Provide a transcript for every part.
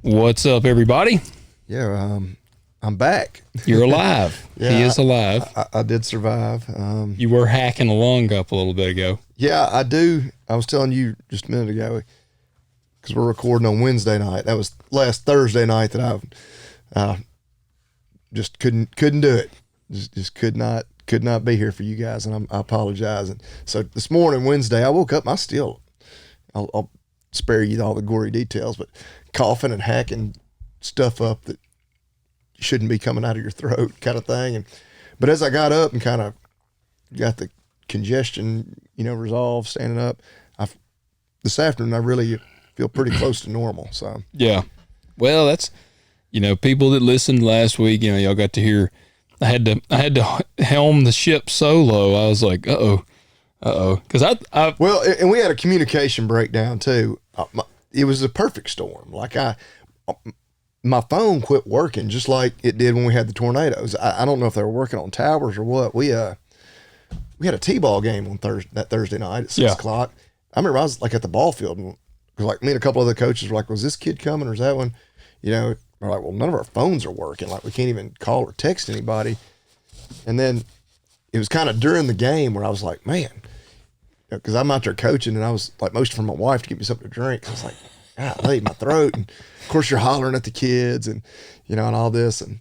What's up, everybody? Yeah, I'm back. You're alive. Yeah, he is alive. I did survive. You were hacking a lung up a little bit ago. Yeah, I do. I was telling you just a minute ago because we're recording on Wednesday night. That was last Thursday night that I just couldn't do it. Just could not be here for you guys, and I apologize. And so this morning, Wednesday, I woke up. I'll spare you all the gory details, but coughing and hacking stuff up that shouldn't be coming out of your throat, kind of thing. But as I got up and kind of got the congestion, resolved, standing up, this afternoon I really feel pretty close to normal. So yeah, well, that's people that listened last week, y'all got to hear. I had to helm the ship solo. I was like, because I well, and we had a communication breakdown too. It was a perfect storm. Like my phone quit working just like it did when we had the tornadoes. I don't know if they were working on towers or what. We had a T-ball game on Thursday night at 6 o'clock. I remember I was like at the ball field, and like me and a couple other coaches were like, "Was this kid coming or is that one?" We're like, "Well, none of our phones are working. Like we can't even call or text anybody." And then it was kind of during the game where I was like, "Man," because I'm out there coaching, and I was like motioning for my wife to get me something to drink. I was like, "Golly, my throat." And of course, you're hollering at the kids, and and all this. And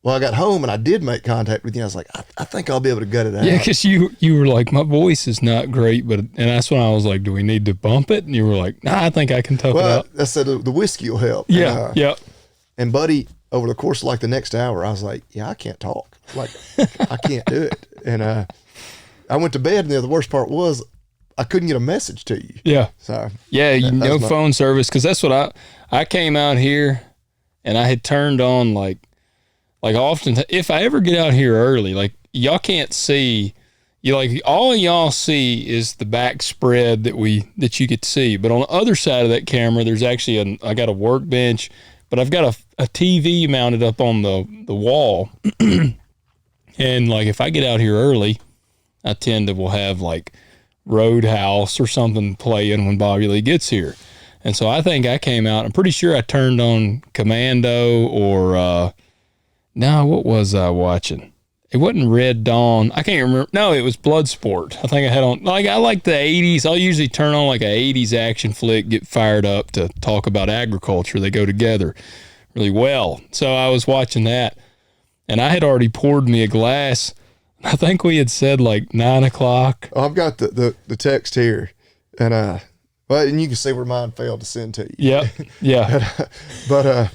well, I got home and I did make contact with you. I was like, I think I'll be able to gut it out. Yeah, because you were like, my voice is not great, and that's when I was like, do we need to bump it? And you were like, nah, I think I can tough it out. I said the whiskey will help. Yeah, yeah. And Buddy, over the course of like the next hour, I was like, yeah, I can't talk. Like, I can't do it. And I went to bed, and the worst part was I couldn't get a message to you. Yeah. So yeah, no phone service, because that's what I came out here, and I had turned on like often, if I ever get out here early, like y'all can't see, all y'all see is the back spread that you could see. But on the other side of that camera, there's actually I got a workbench, but I've got a TV mounted up on the wall. And like, if I get out here early, I tend to will have like Roadhouse or something playing when Bobby Lee gets here. And so I think I came out, I'm pretty sure I turned on Commando or, no, what was I watching? It wasn't Red Dawn. I can't remember. No, it was Bloodsport. I think I had on, I like the 80s. I'll usually turn on like a 80s action flick, get fired up to talk about agriculture. They go together really well. So I was watching that, and I had already poured me a glass. I think we had said like 9 o'clock. I've got the text here, and and you can see where mine failed to send to you. Yep. Yeah. but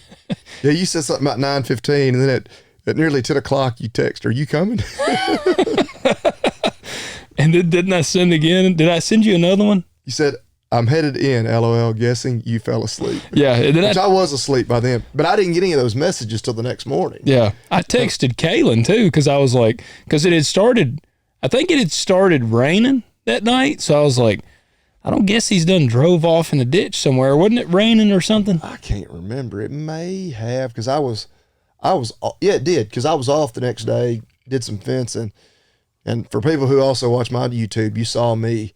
yeah, you said something about 9:15, and then at nearly 10 o'clock, you text, "Are you coming?" And didn't I send again? Did I send you another one? You said, "I'm headed in, LOL, guessing you fell asleep." Yeah. Which I was asleep by then, but I didn't get any of those messages till the next morning. Yeah. I texted Kaylin too, because I was like, because I think it had started raining that night. So I was like, I don't guess he's done drove off in the ditch somewhere. Wasn't it raining or something? I can't remember. It may have, because yeah, it did, because I was off the next day, did some fencing. And for people who also watch my YouTube, you saw me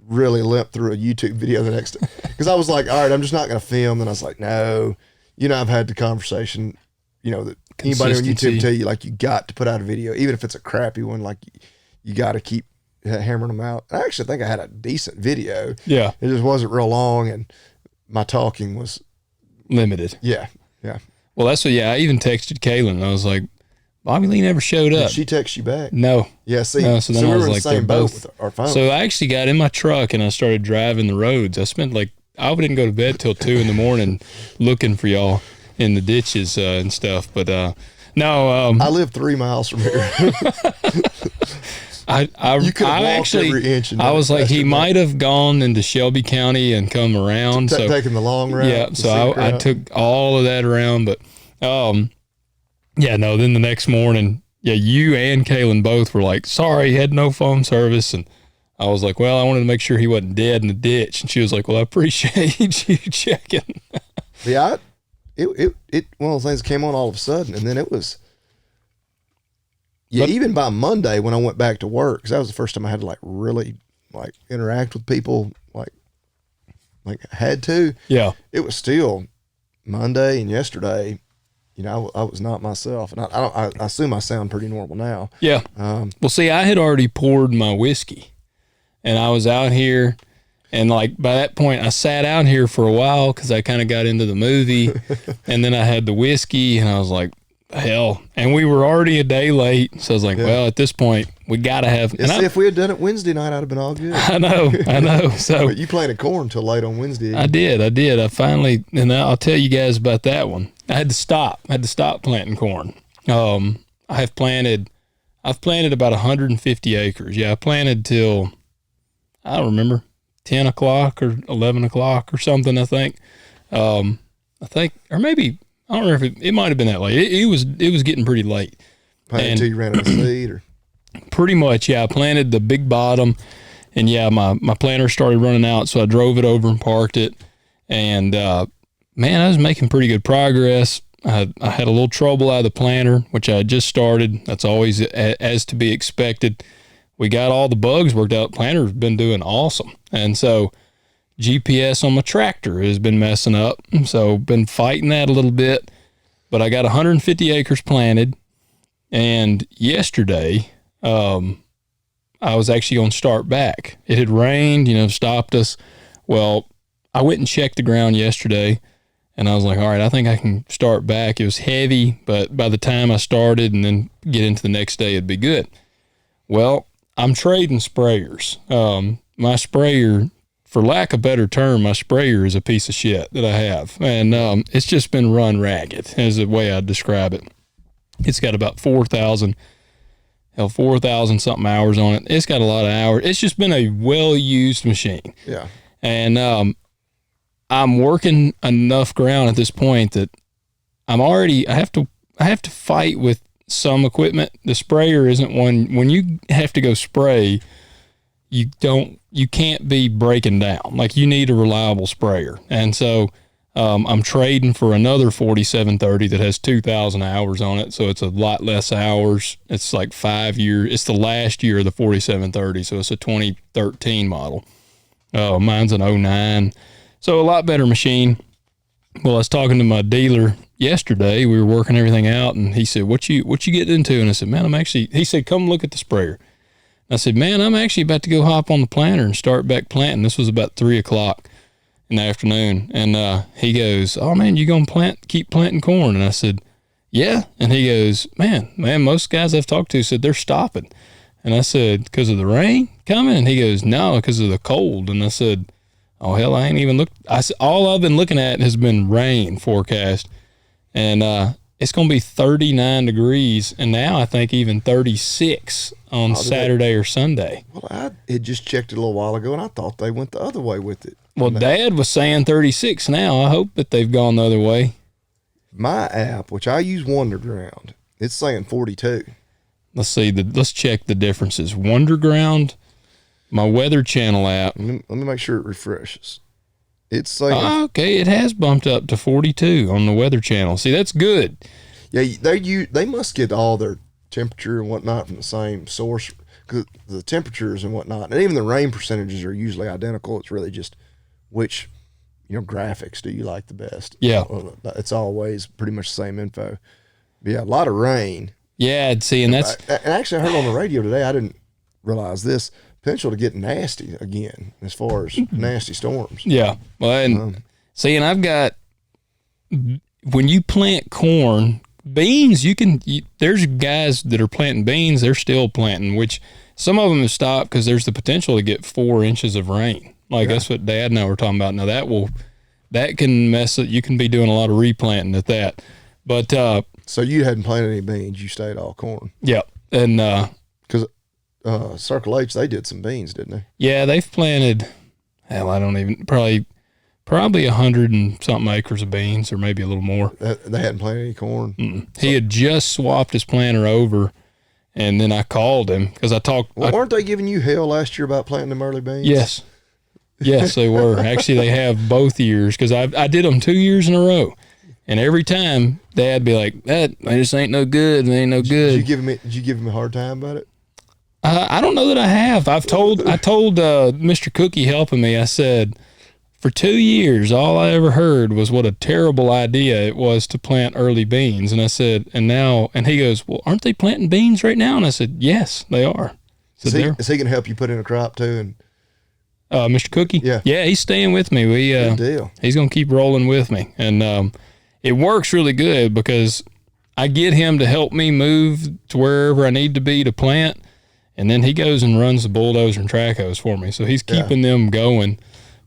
really limp through a YouTube video the next day. Because I was like, all right, I'm just not going to film. And I was like, no. I've had the conversation, that anybody on YouTube tell you, like, you got to put out a video, even if it's a crappy one, like, you got to keep hammering them out. I actually think I had a decent video. Yeah. It just wasn't real long, and my talking was limited. Yeah. Well, that's what, I even texted Kaylin, and I was like, Bobby Lee never showed up. Did she text you back? No. Yeah, see, no, so we were in the same boat with our phone. So I actually got in my truck, and I started driving the roads. I spent I didn't go to bed till 2 in the morning looking for y'all in the ditches and stuff. But no. I live 3 miles from here. You could have walked every inch. I was like, he might have gone into Shelby County and come around. So taking the long route. Yeah, so I took all of that around. But then the next morning, you and Kaylin both were like, sorry, had no phone service. And I was like, well, I wanted to make sure he wasn't dead in the ditch. And she was like, well, I appreciate you checking. Yeah, it one of those things came on all of a sudden, and then it was. Yeah, but even by Monday when I went back to work, because that was the first time I had to really interact with people like had to. Yeah, it was still Monday and yesterday, I was not myself, and I assume I sound pretty normal now. Yeah. Well, see, I had already poured my whiskey, and I was out here, and like by that point, I sat out here for a while because I kind of got into the movie, and then I had the whiskey, and I was like, hell, and we were already a day late, so I was like, well, at this point, we gotta have. And if we had done it Wednesday night, I'd have been all good. I know. So but you planted corn till late on Wednesday. I did. I finally, and I'll tell you guys about that one. I had to stop planting corn. I've planted about 150 acres. Yeah, I planted till, I don't remember, 10 o'clock or 11 o'clock or something, I think. Or maybe, I don't know if it might have been that late. It was getting pretty late. Until you ran out of seed? Or? Pretty much, yeah. I planted the big bottom, and yeah, my planter started running out, so I drove it over and parked it. And man, I was making pretty good progress. I had a little trouble out of the planter, which I had just started. That's always as to be expected. We got all the bugs worked out. Planter's been doing awesome. And so GPS on my tractor has been messing up. So been fighting that a little bit. But I got 150 acres planted. And yesterday, I was actually going to start back. It had rained, stopped us. Well, I went and checked the ground yesterday, and I was like, all right, I think I can start back. It was heavy, but by the time I started and then get into the next day, it'd be good. Well, I'm trading sprayers. My sprayer, for lack of a better term, my sprayer is a piece of shit that I have. And it's just been run ragged, is the way I'd describe it. It's got about 4,000 something hours on it. It's got a lot of hours. It's just been a well-used machine. Yeah. And I'm working enough ground at this point that I have to fight with some equipment. The sprayer isn't one. When you have to go spray, you can't be breaking down. Like, you need a reliable sprayer. And so I'm trading for another 4730 that has 2,000 hours on it. So it's a lot less hours. It's like 5 years. It's the last year of the 4730. So it's a 2013 model. Mine's an 09. So a lot better machine. Well, I was talking to my dealer yesterday. We were working everything out, and he said, what you getting into? And I said, man, he said, come look at the sprayer. And I said, man, I'm actually about to go hop on the planter and start back planting. This was about 3 o'clock in the afternoon. And he goes, oh man, you going to keep planting corn? And I said, yeah. And he goes, man, most guys I've talked to said they're stopping. And I said, because of the rain coming? And he goes, no, because of the cold. And I said, oh, hell, I ain't even looked. I said, all I've been looking at has been rain forecast. And it's going to be 39 degrees. And now I think even 36 on Saturday or Sunday. Well, I had just checked it a little while ago, and I thought they went the other way with it. Well, Dad was saying 36 now. I hope that they've gone the other way. My app, which I use Wonderground, it's saying 42. Let's see. Let's check the differences. Wonderground, my Weather Channel app. Let me make sure it refreshes. It's saying okay. It has bumped up to 42 on the Weather Channel. See, that's good. Yeah, they must get all their temperature and whatnot from the same source, because the temperatures and whatnot, and even the rain percentages are usually identical. It's really just which graphics do you like the best? Yeah, it's always pretty much the same info. But yeah, a lot of rain. Yeah, see, and that's and actually I heard on the radio today. I didn't realize this potential to get nasty again as far as nasty storms. Yeah, well, and see, and I've got, when you plant corn, beans, there's guys that are planting beans. They're still planting, which some of them have stopped because there's the potential to get 4 inches of rain. Like that's what Dad and I were talking about. Now that can mess it. You can be doing a lot of replanting at that. But so you hadn't planted any beans. You stayed all corn. Yeah, and because Circle H, they did some beans, didn't they? Yeah, they've planted. Hell, I don't even probably 100 and something acres of beans, or maybe a little more. They hadn't planted any corn. He had just swapped his planter over, and then I called him because I talked. Well, weren't they giving you hell last year about planting them early beans? Yes, they were. Actually, they have both years, because I did them 2 years in a row, and every time Dad'd be like, "That they just ain't no good. They ain't no good." Did you give him a hard time about it? I don't know that I have. I told Mr. Cookie helping me. I said, For 2 years, all I ever heard was what a terrible idea it was to plant early beans. And I said, and he goes, well, aren't they planting beans right now? And I said, yes, they are. Is he going to help you put in a crop too? And Mr. Cookie? Yeah, he's staying with me. Good deal. He's going to keep rolling with me. And it works really good because I get him to help me move to wherever I need to be to plant. And then he goes and runs the bulldozer and track hose for me. So he's keeping them going.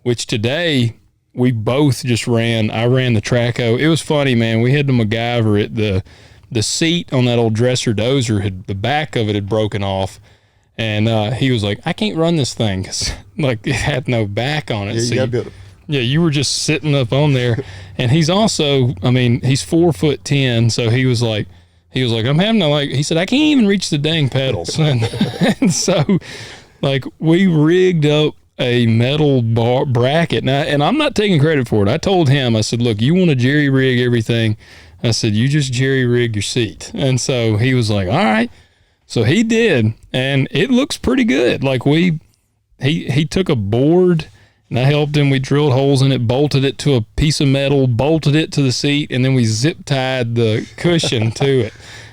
Which today we both just ran. I ran the track hoe. It was funny, man. We had to MacGyver it. The seat on that old dresser dozer, the back of it had broken off. And he was like, I can't run this thing because like it had no back on it. Yeah, you got to build it. Yeah, you were just sitting up on there. And he's also, I mean, he's 4'10", so he was like, I'm having to he said, I can't even reach the dang pedals. And so like we rigged up a metal bracket. And I'm not taking credit for it. I told him, I said, look, you want to jerry rig everything. I said, you just jerry rig your seat. And so he was like, all right. So he did. And it looks pretty good. Like he took a board and I helped him. We drilled holes in it, bolted it to a piece of metal, bolted it to the seat, and then we zip tied the cushion to it.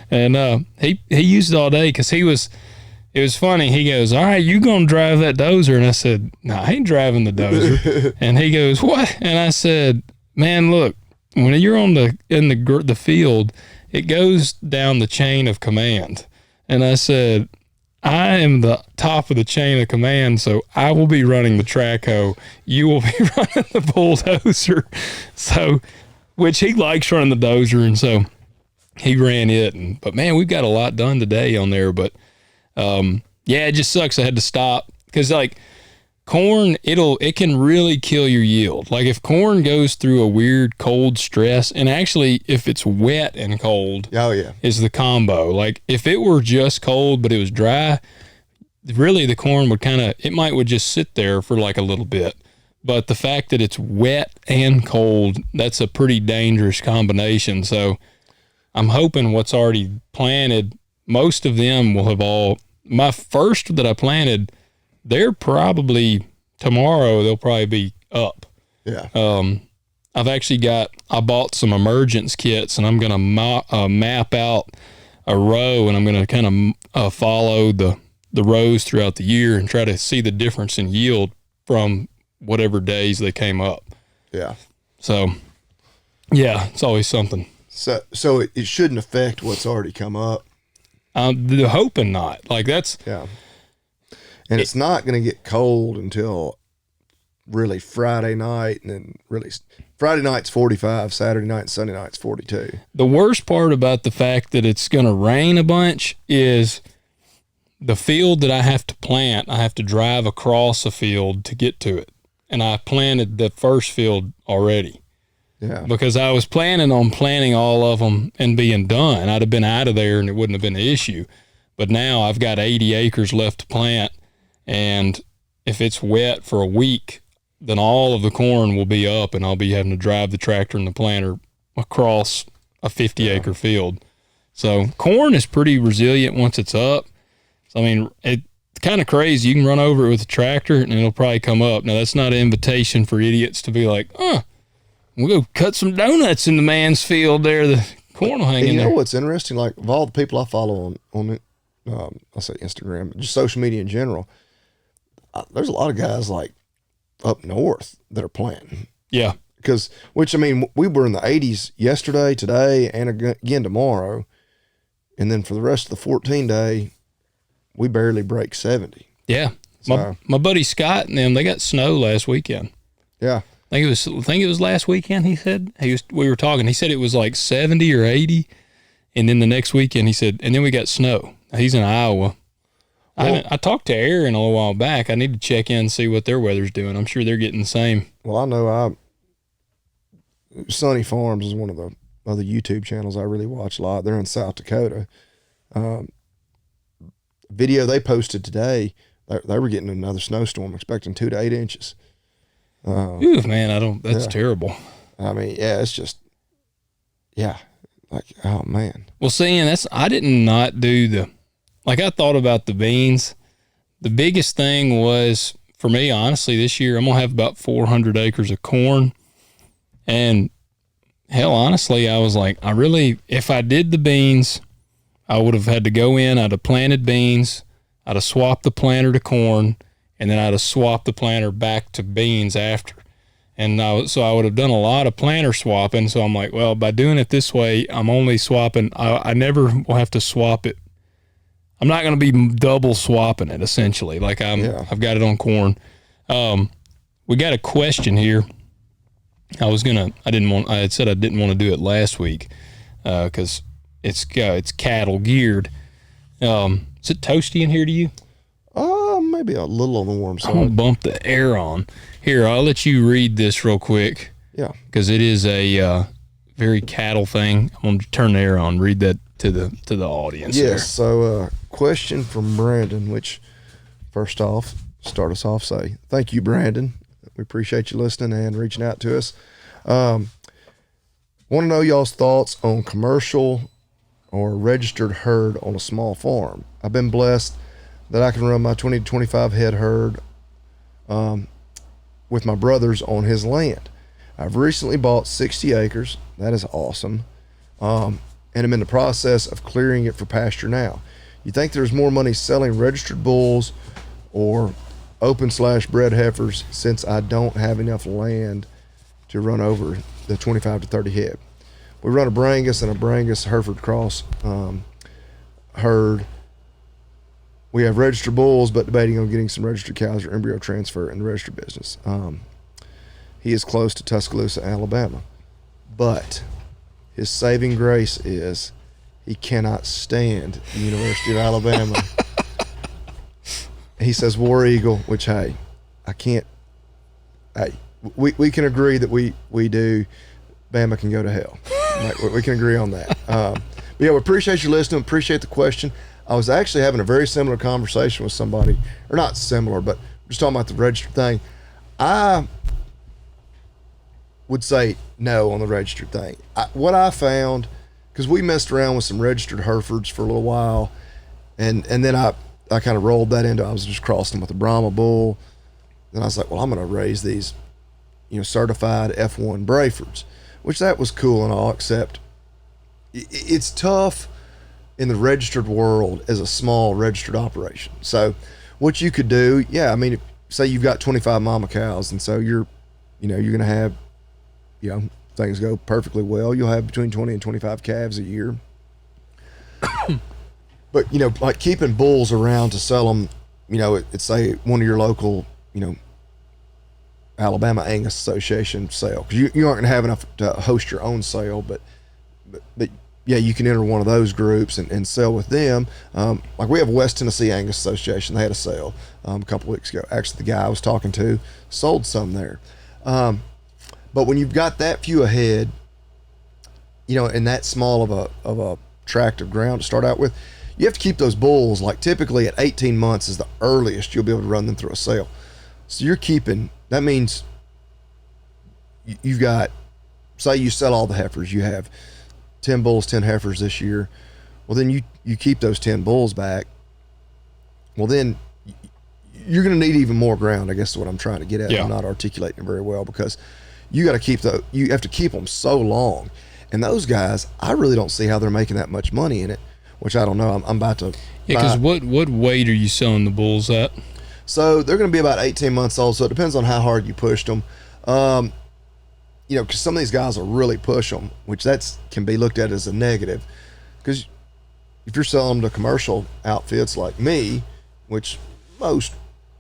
And he used it all day because it was funny. He goes, all right, you going to drive that dozer? And I said, no, I ain't driving the dozer. And he goes, what? And I said, man, look, when you're in the field, it goes down the chain of command. And I said, I am the top of the chain of command, so I will be running the track hoe. You will be running the bulldozer. So, which he likes running the dozer, and so he ran it. But man, we've got a lot done today on there. But it just sucks. I had to stop because like corn, it can really kill your yield. Like if corn goes through a weird cold stress, and actually if it's wet and cold, is the combo. Like if it were just cold but it was dry, really the corn would just sit there for like a little bit. But the fact that it's wet and cold, that's a pretty dangerous combination. So I'm hoping what's already planted, most of them will have my first that I planted, they're probably tomorrow, they'll probably be up. Yeah. I bought some emergence kits and I'm going to map out a row and I'm going to kind of follow the rows throughout the year and try to see the difference in yield from whatever days they came up. Yeah. So, yeah, it's always something. So it shouldn't affect what's already come up. They're hoping not. Like that's... Yeah. And it's not going to get cold until really Friday night. And then really Friday night's 45, Saturday night and Sunday night's 42. The worst part about the fact that it's going to rain a bunch is the field that I have to plant, I have to drive across a field to get to it. And I planted the first field already. Yeah. Because I was planning on planting all of them and being done. I'd have been out of there and it wouldn't have been an issue. But now I've got 80 acres left to plant. And if it's wet for a week, then all of the corn will be up and I'll be having to drive the tractor and the planter across a 50-acre field. So corn is pretty resilient once it's up. So, I mean, it's kind of crazy. You can run over it with a tractor and it'll probably come up. Now, that's not an invitation for idiots to be like, we'll go cut some donuts in the man's field there. The corn will hang in there. You know what's interesting? Like, of all the people I follow on I'll say Instagram, just social media in general, there's a lot of guys like up north that are planting. Yeah. Which I mean, we were in the 80s yesterday, today, and again tomorrow. And then for the rest of the 14-day, we barely break 70. Yeah. So, my buddy Scott and them, they got snow last weekend. Yeah. I think it was last weekend, he said. We were talking. He said it was like 70 or 80. And then the next weekend, he said, and then we got snow. He's in Iowa. Well, I talked to Aaron a little while back. I need to check in and see what their weather's doing. I'm sure they're getting the same. Well, I know Sunny Farms is one of the other YouTube channels I really watch a lot. They're in South Dakota. Video they posted today, they were getting another snowstorm, expecting 2 to 8 inches. Ooh, man, that's terrible. I mean, yeah, it's just, yeah, like, oh man. Well, seeing I did not do I thought about the beans. The biggest thing was for me, honestly, this year I'm going to have about 400 acres of corn. And hell, honestly, I was like, if I did the beans, I would have had to go in, I'd have planted beans, I'd have swapped the planter to corn, and then I'd have swapped the planter back to beans after. And so I would have done a lot of planter swapping. So I'm like, well, by doing it this way, I'm only swapping. I never will have to swap it. I'm not going to be double swapping it, essentially. Like I've got it on corn. We got a question here. I had said I didn't want to do it last week because it's cattle geared. Is it toasty in here to you? Maybe a little on the warm side. I'm gonna bump the air on. Here, I'll let you read this real quick. Yeah, because it is a very cattle thing. I'm gonna turn the air on. Read that to the audience. Yes. There. So, question from Brandon. Which, first off, start us off. Say thank you, Brandon. We appreciate you listening and reaching out to us. Want to know y'all's thoughts on commercial or registered herd on a small farm. I've been blessed that I can run my 20 to 25 head herd with my brothers on his land. I've recently bought 60 acres. That is awesome. And I'm in the process of clearing it for pasture now. You think there's more money selling registered bulls or open/bred heifers since I don't have enough land to run over the 25 to 30 head? We run a Brangus and a Brangus Hereford cross herd. We have registered bulls, but debating on getting some registered cows or embryo transfer in the registered business. He is close to Tuscaloosa, Alabama, but his saving grace is he cannot stand the University of Alabama. He says War Eagle, which, hey, I can't. Hey, we can agree that we do. Bama can go to hell. Like, we can agree on that. But yeah, we appreciate you listening. Appreciate the question. I was actually having a very similar conversation with somebody, or not similar, but just talking about the registered thing. I would say no on the registered thing. What I found, because we messed around with some registered Herefords for a little while, and then I kind of rolled that into, I was just crossing them with a Brahma bull. Then I was like, well, I'm going to raise these, certified F1 Brayfords, which that was cool and all, except it's tough in the registered world as a small registered operation. So what you could do, say you've got 25 mama cows, and so you're going to have, things go perfectly well, you'll have between 20 and 25 calves a year. But, like keeping bulls around to sell them, it's say one of your local, Alabama Angus Association sale, because you aren't going to have enough to host your own sale, but yeah, you can enter one of those groups and sell with them. Like we have West Tennessee Angus Association. They had a sale a couple weeks ago. Actually, the guy I was talking to sold some there. But when you've got that few ahead, in that small of a tract of ground to start out with, you have to keep those bulls, like typically at 18 months is the earliest you'll be able to run them through a sale. So you're keeping, that means you've got, say you sell all the heifers, you have 10 bulls, 10 heifers this year. Well, then you keep those 10 bulls back. Well, then you're going to need even more ground, I guess is what I'm trying to get at. Yeah. I'm not articulating it very well, because you got to you have to keep them so long. And those guys, I really don't see how they're making that much money in it, which I don't know. I'm about to. Yeah, because what weight are you selling the bulls at? So they're going to be about 18 months old. So it depends on how hard you pushed them. Because some of these guys will really push them, which can be looked at as a negative. Because if you're selling them to commercial outfits like me, which most,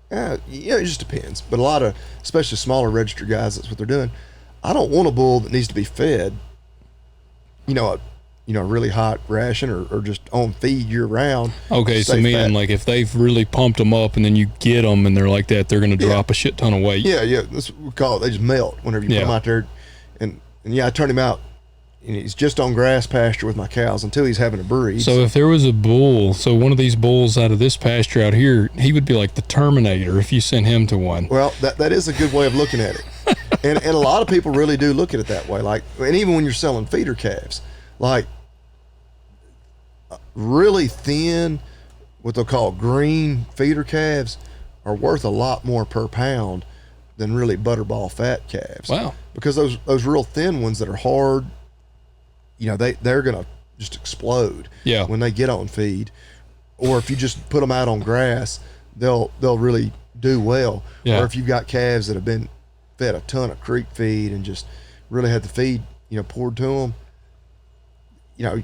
it just depends. But a lot of, especially smaller registered guys, that's what they're doing. I don't want a bull that needs to be fed, a really hot ration or just on feed year round. Okay, so meaning like if they've really pumped them up and then you get them and they're like that, they're going to drop a shit ton of weight. Yeah, that's what we call it. They just melt whenever you put them out there. And I turn him out, and he's just on grass pasture with my cows until he's having a breed. So if there was a bull, one of these bulls out of this pasture out here, he would be like the Terminator if you sent him to one. Well, that is a good way of looking at it. and a lot of people really do look at it that way. Like, and even when you're selling feeder calves, like really thin, what they'll call green feeder calves are worth a lot more per pound than really butterball fat calves. Wow. Because those real thin ones that are hard, they're going to just explode when they get on feed. Or if you just put them out on grass, they'll really do well. Yeah. Or if you've got calves that have been fed a ton of creek feed and just really had the feed, poured to them, you're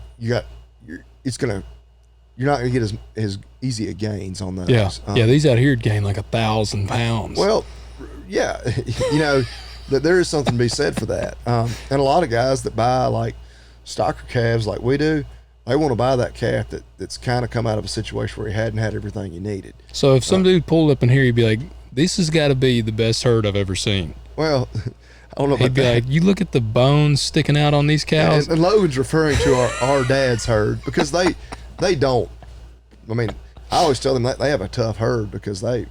not going to get as easy a gains on those. Yeah. These out here gain like 1,000 pounds. Well, yeah, there is something to be said for that. And a lot of guys that buy like stocker calves like we do, they want to buy that calf that's kind of come out of a situation where he hadn't had everything he needed. So if some dude pulled up in here, he'd be like, this has got to be the best herd I've ever seen. Well, I don't know about He'd be like, you look at the bones sticking out on these cows. And Logan's referring to our dad's herd because they don't. I mean, I always tell them that they have a tough herd because they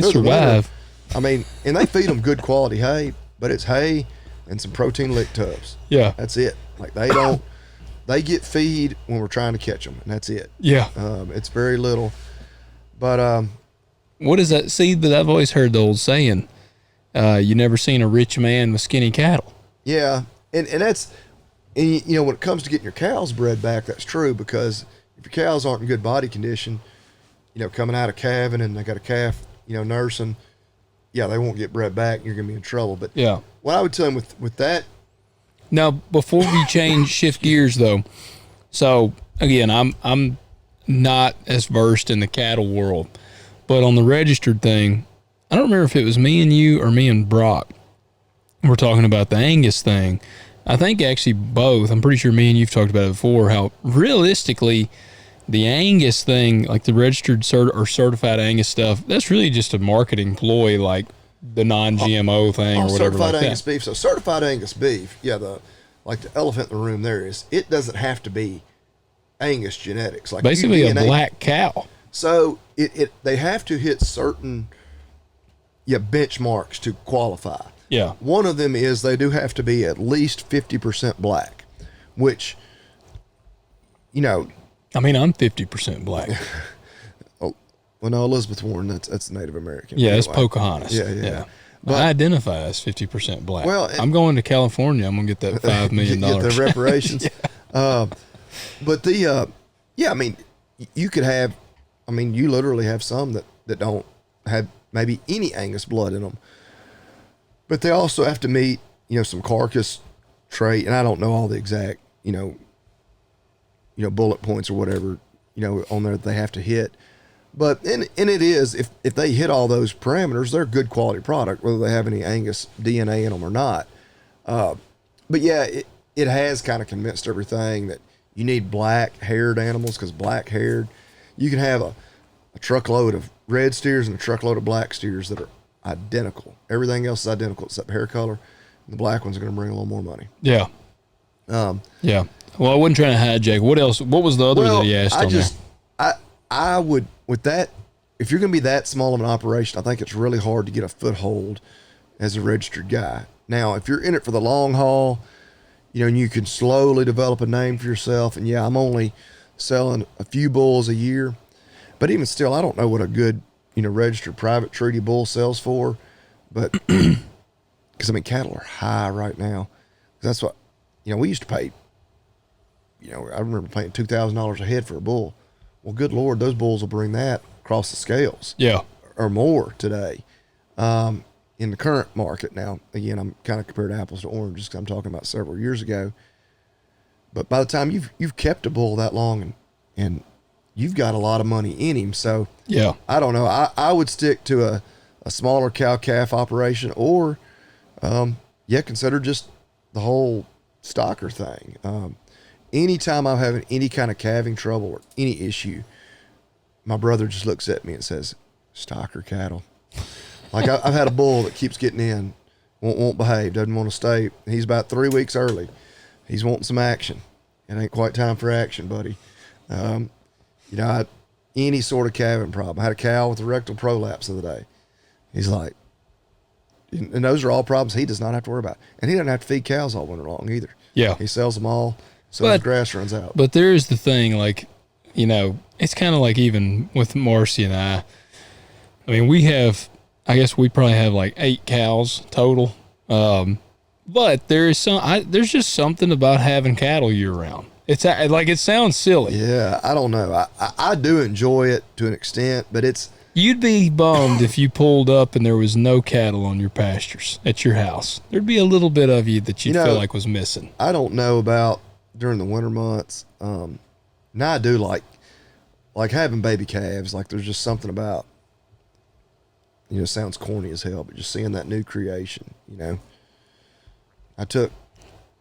survive. And they feed them good quality hay, but it's hay and some protein lick tubs. Yeah. That's it. Like they get feed when we're trying to catch them, and that's it. Yeah. It's very little. But what is that? See, but I've always heard the old saying, you never seen a rich man with skinny cattle. Yeah. And that's, when it comes to getting your cows bred back, that's true, because if your cows aren't in good body condition, coming out of calving and they got a calf, nursing, they won't get bred back and you're going to be in trouble. But yeah, what I would tell them with that. Now, before we shift gears though, so again, I'm not as versed in the cattle world, but on the registered thing, I don't remember if it was me and you or me and Brock. We're talking about the Angus thing. I think actually both. I'm pretty sure me and you've talked about it before, how realistically the Angus thing, like the registered or certified Angus stuff, that's really just a marketing ploy, like the non-GMO thing or whatever. Certified like Angus that. beef. So certified Angus beef, the elephant in the room there is, it doesn't have to be Angus genetics. Like basically a black cow. So they have to hit certain benchmarks to qualify. Yeah. One of them is they do have to be at least 50% black, which, I mean, I'm 50% black. Well, no, Elizabeth Warren, that's Native American. Yeah, it's Pocahontas. Yeah. But I identify as 50% black. Well, I'm going to California. I'm going to get that $5 million. Get the reparations. Yeah. But I mean, you could have, you literally have some that don't have maybe any Angus blood in them. But they also have to meet, some carcass trait, and I don't know all the exact, bullet points or whatever, on there that they have to hit. But and it is, if they hit all those parameters, they're a good quality product, whether they have any Angus DNA in them or not. But yeah, it has kind of convinced everything that you need black-haired animals, because black-haired, you can have a truckload of red steers and a truckload of black steers that are identical. Everything else is identical except hair color. The black ones are going to bring a little more money. Yeah. Yeah. Well, I wasn't trying to hijack. What else? What was the other that he asked on I would, with that, if you're going to be that small of an operation, I think it's really hard to get a foothold as a registered guy. Now, if you're in it for the long haul, and you can slowly develop a name for yourself, and I'm only selling a few bulls a year, but even still, I don't know what a good, registered private treaty bull sells for, but because cattle are high right now. That's what, we used to pay, I remember paying $2,000 a head for a bull. Well, good Lord, those bulls will bring that across the scales. Yeah. Or more today. In the current market now, again, I'm kind of comparing apples to oranges because I'm talking about several years ago. But by the time you've kept a bull that long and you've got a lot of money in him. So yeah, I don't know. I would stick to a smaller cow-calf operation, or consider just the whole stocker thing. Anytime I'm having any kind of calving trouble or any issue, my brother just looks at me and says, "Stocker cattle." Like I've had a bull that keeps getting in, won't behave, doesn't want to stay. He's about 3 weeks early. He's wanting some action. It ain't quite time for action, buddy. Any sort of calving problem. I had a cow with a rectal prolapse the other day. He's like, and those are all problems he does not have to worry about. And he doesn't have to feed cows all winter long either. Yeah. He sells them all, so his grass runs out. But there's the thing, it's kind of like even with Marcy and I, I mean, I guess we probably have like 8 cows total. But there's just something about having cattle year round. It's like, it sounds silly. Yeah, I don't know. I do enjoy it to an extent, but You'd be bummed if you pulled up and there was no cattle on your pastures at your house. There'd be a little bit of you that you'd feel like was missing. I don't know about during the winter months. Now I do like having baby calves. Like, there's just something about, it sounds corny as hell, but just seeing that new creation, I took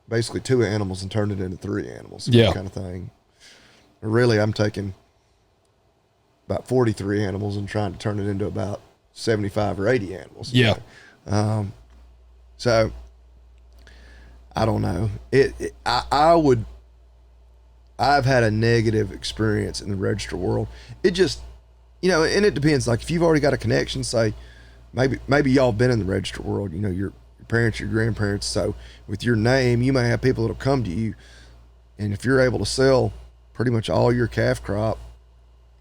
basically 2 animals and turned it into 3 animals. Yeah. Kind of thing. Really, I'm taking about 43 animals and trying to turn it into about 75 or 80 animals. Yeah. So I don't know. I've had a negative experience in the register world. It just, and it depends. Like, if you've already got a connection, say, maybe y'all been in the register world, your parents, your grandparents. So with your name, you may have people that'll come to you. And if you're able to sell pretty much all your calf crop,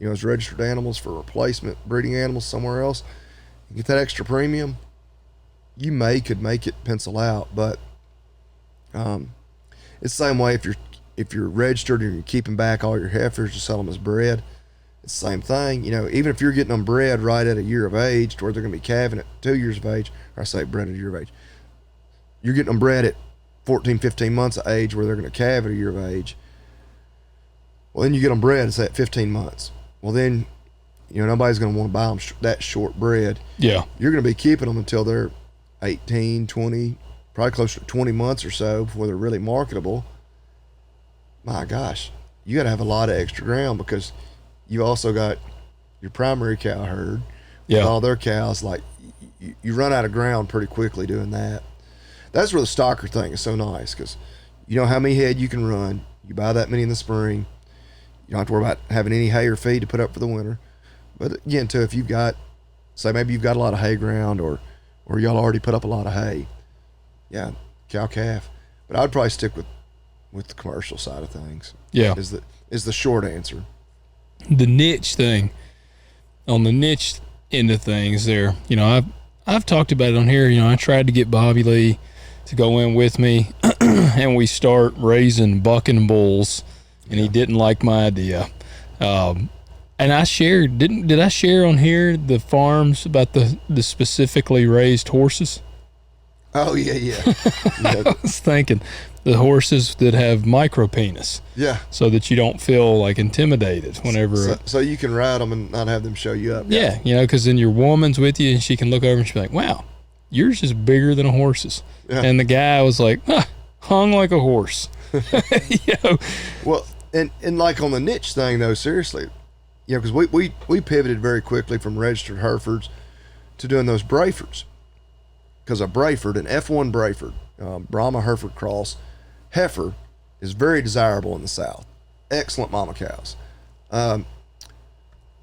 as registered animals for replacement breeding animals somewhere else, and get that extra premium, you could make it pencil out. But it's the same way if you're registered and you're keeping back all your heifers to sell them as bred. It's the same thing. Even if you're getting them bred right at a year of age to where they're going to be calving at 2 years of age, or I say bred at a year of age, you're getting them bred at 14, 15 months of age where they're going to calve at a year of age. Well, then you get them bred, say, at 15 months. Well, then, nobody's going to want to buy them that short bred. Yeah. You're going to be keeping them until they're 18, 20, probably closer to 20 months or so before they're really marketable. My gosh, you got to have a lot of extra ground, because you also got your primary cow herd. Yeah. With all their cows. Like, you run out of ground pretty quickly doing that. That's where the stocker thing is so nice, because you know how many head you can run. You buy that many in the spring. You don't have to worry about having any hay or feed to put up for the winter. But again, too, if you've got, say, maybe you've got a lot of hay ground, or y'all already put up a lot of hay, yeah, cow calf. But I'd probably stick with the commercial side of things. Yeah. Is the short answer. The niche thing, on the niche end of things there, I've talked about it on here. I tried to get Bobby Lee to go in with me and we start raising bucking bulls, and he didn't like my idea. And I shared, did I share on here the farms about the specifically raised horses? Oh, yeah. I was thinking the horses that have micro penis. Yeah. So that you don't feel like intimidated whenever. So you can ride them and not have them show you up. Yeah. Because then your woman's with you and she can look over and she'll be like, wow, yours is bigger than a horse's. Yeah. And the guy was like, hung like a horse. Well, and like on the niche thing though, seriously, because we pivoted very quickly from registered Herefords to doing those Brafords. Because a Braford, an F1 Braford, Brahma Hereford cross heifer, is very desirable in the South. Excellent mama cows.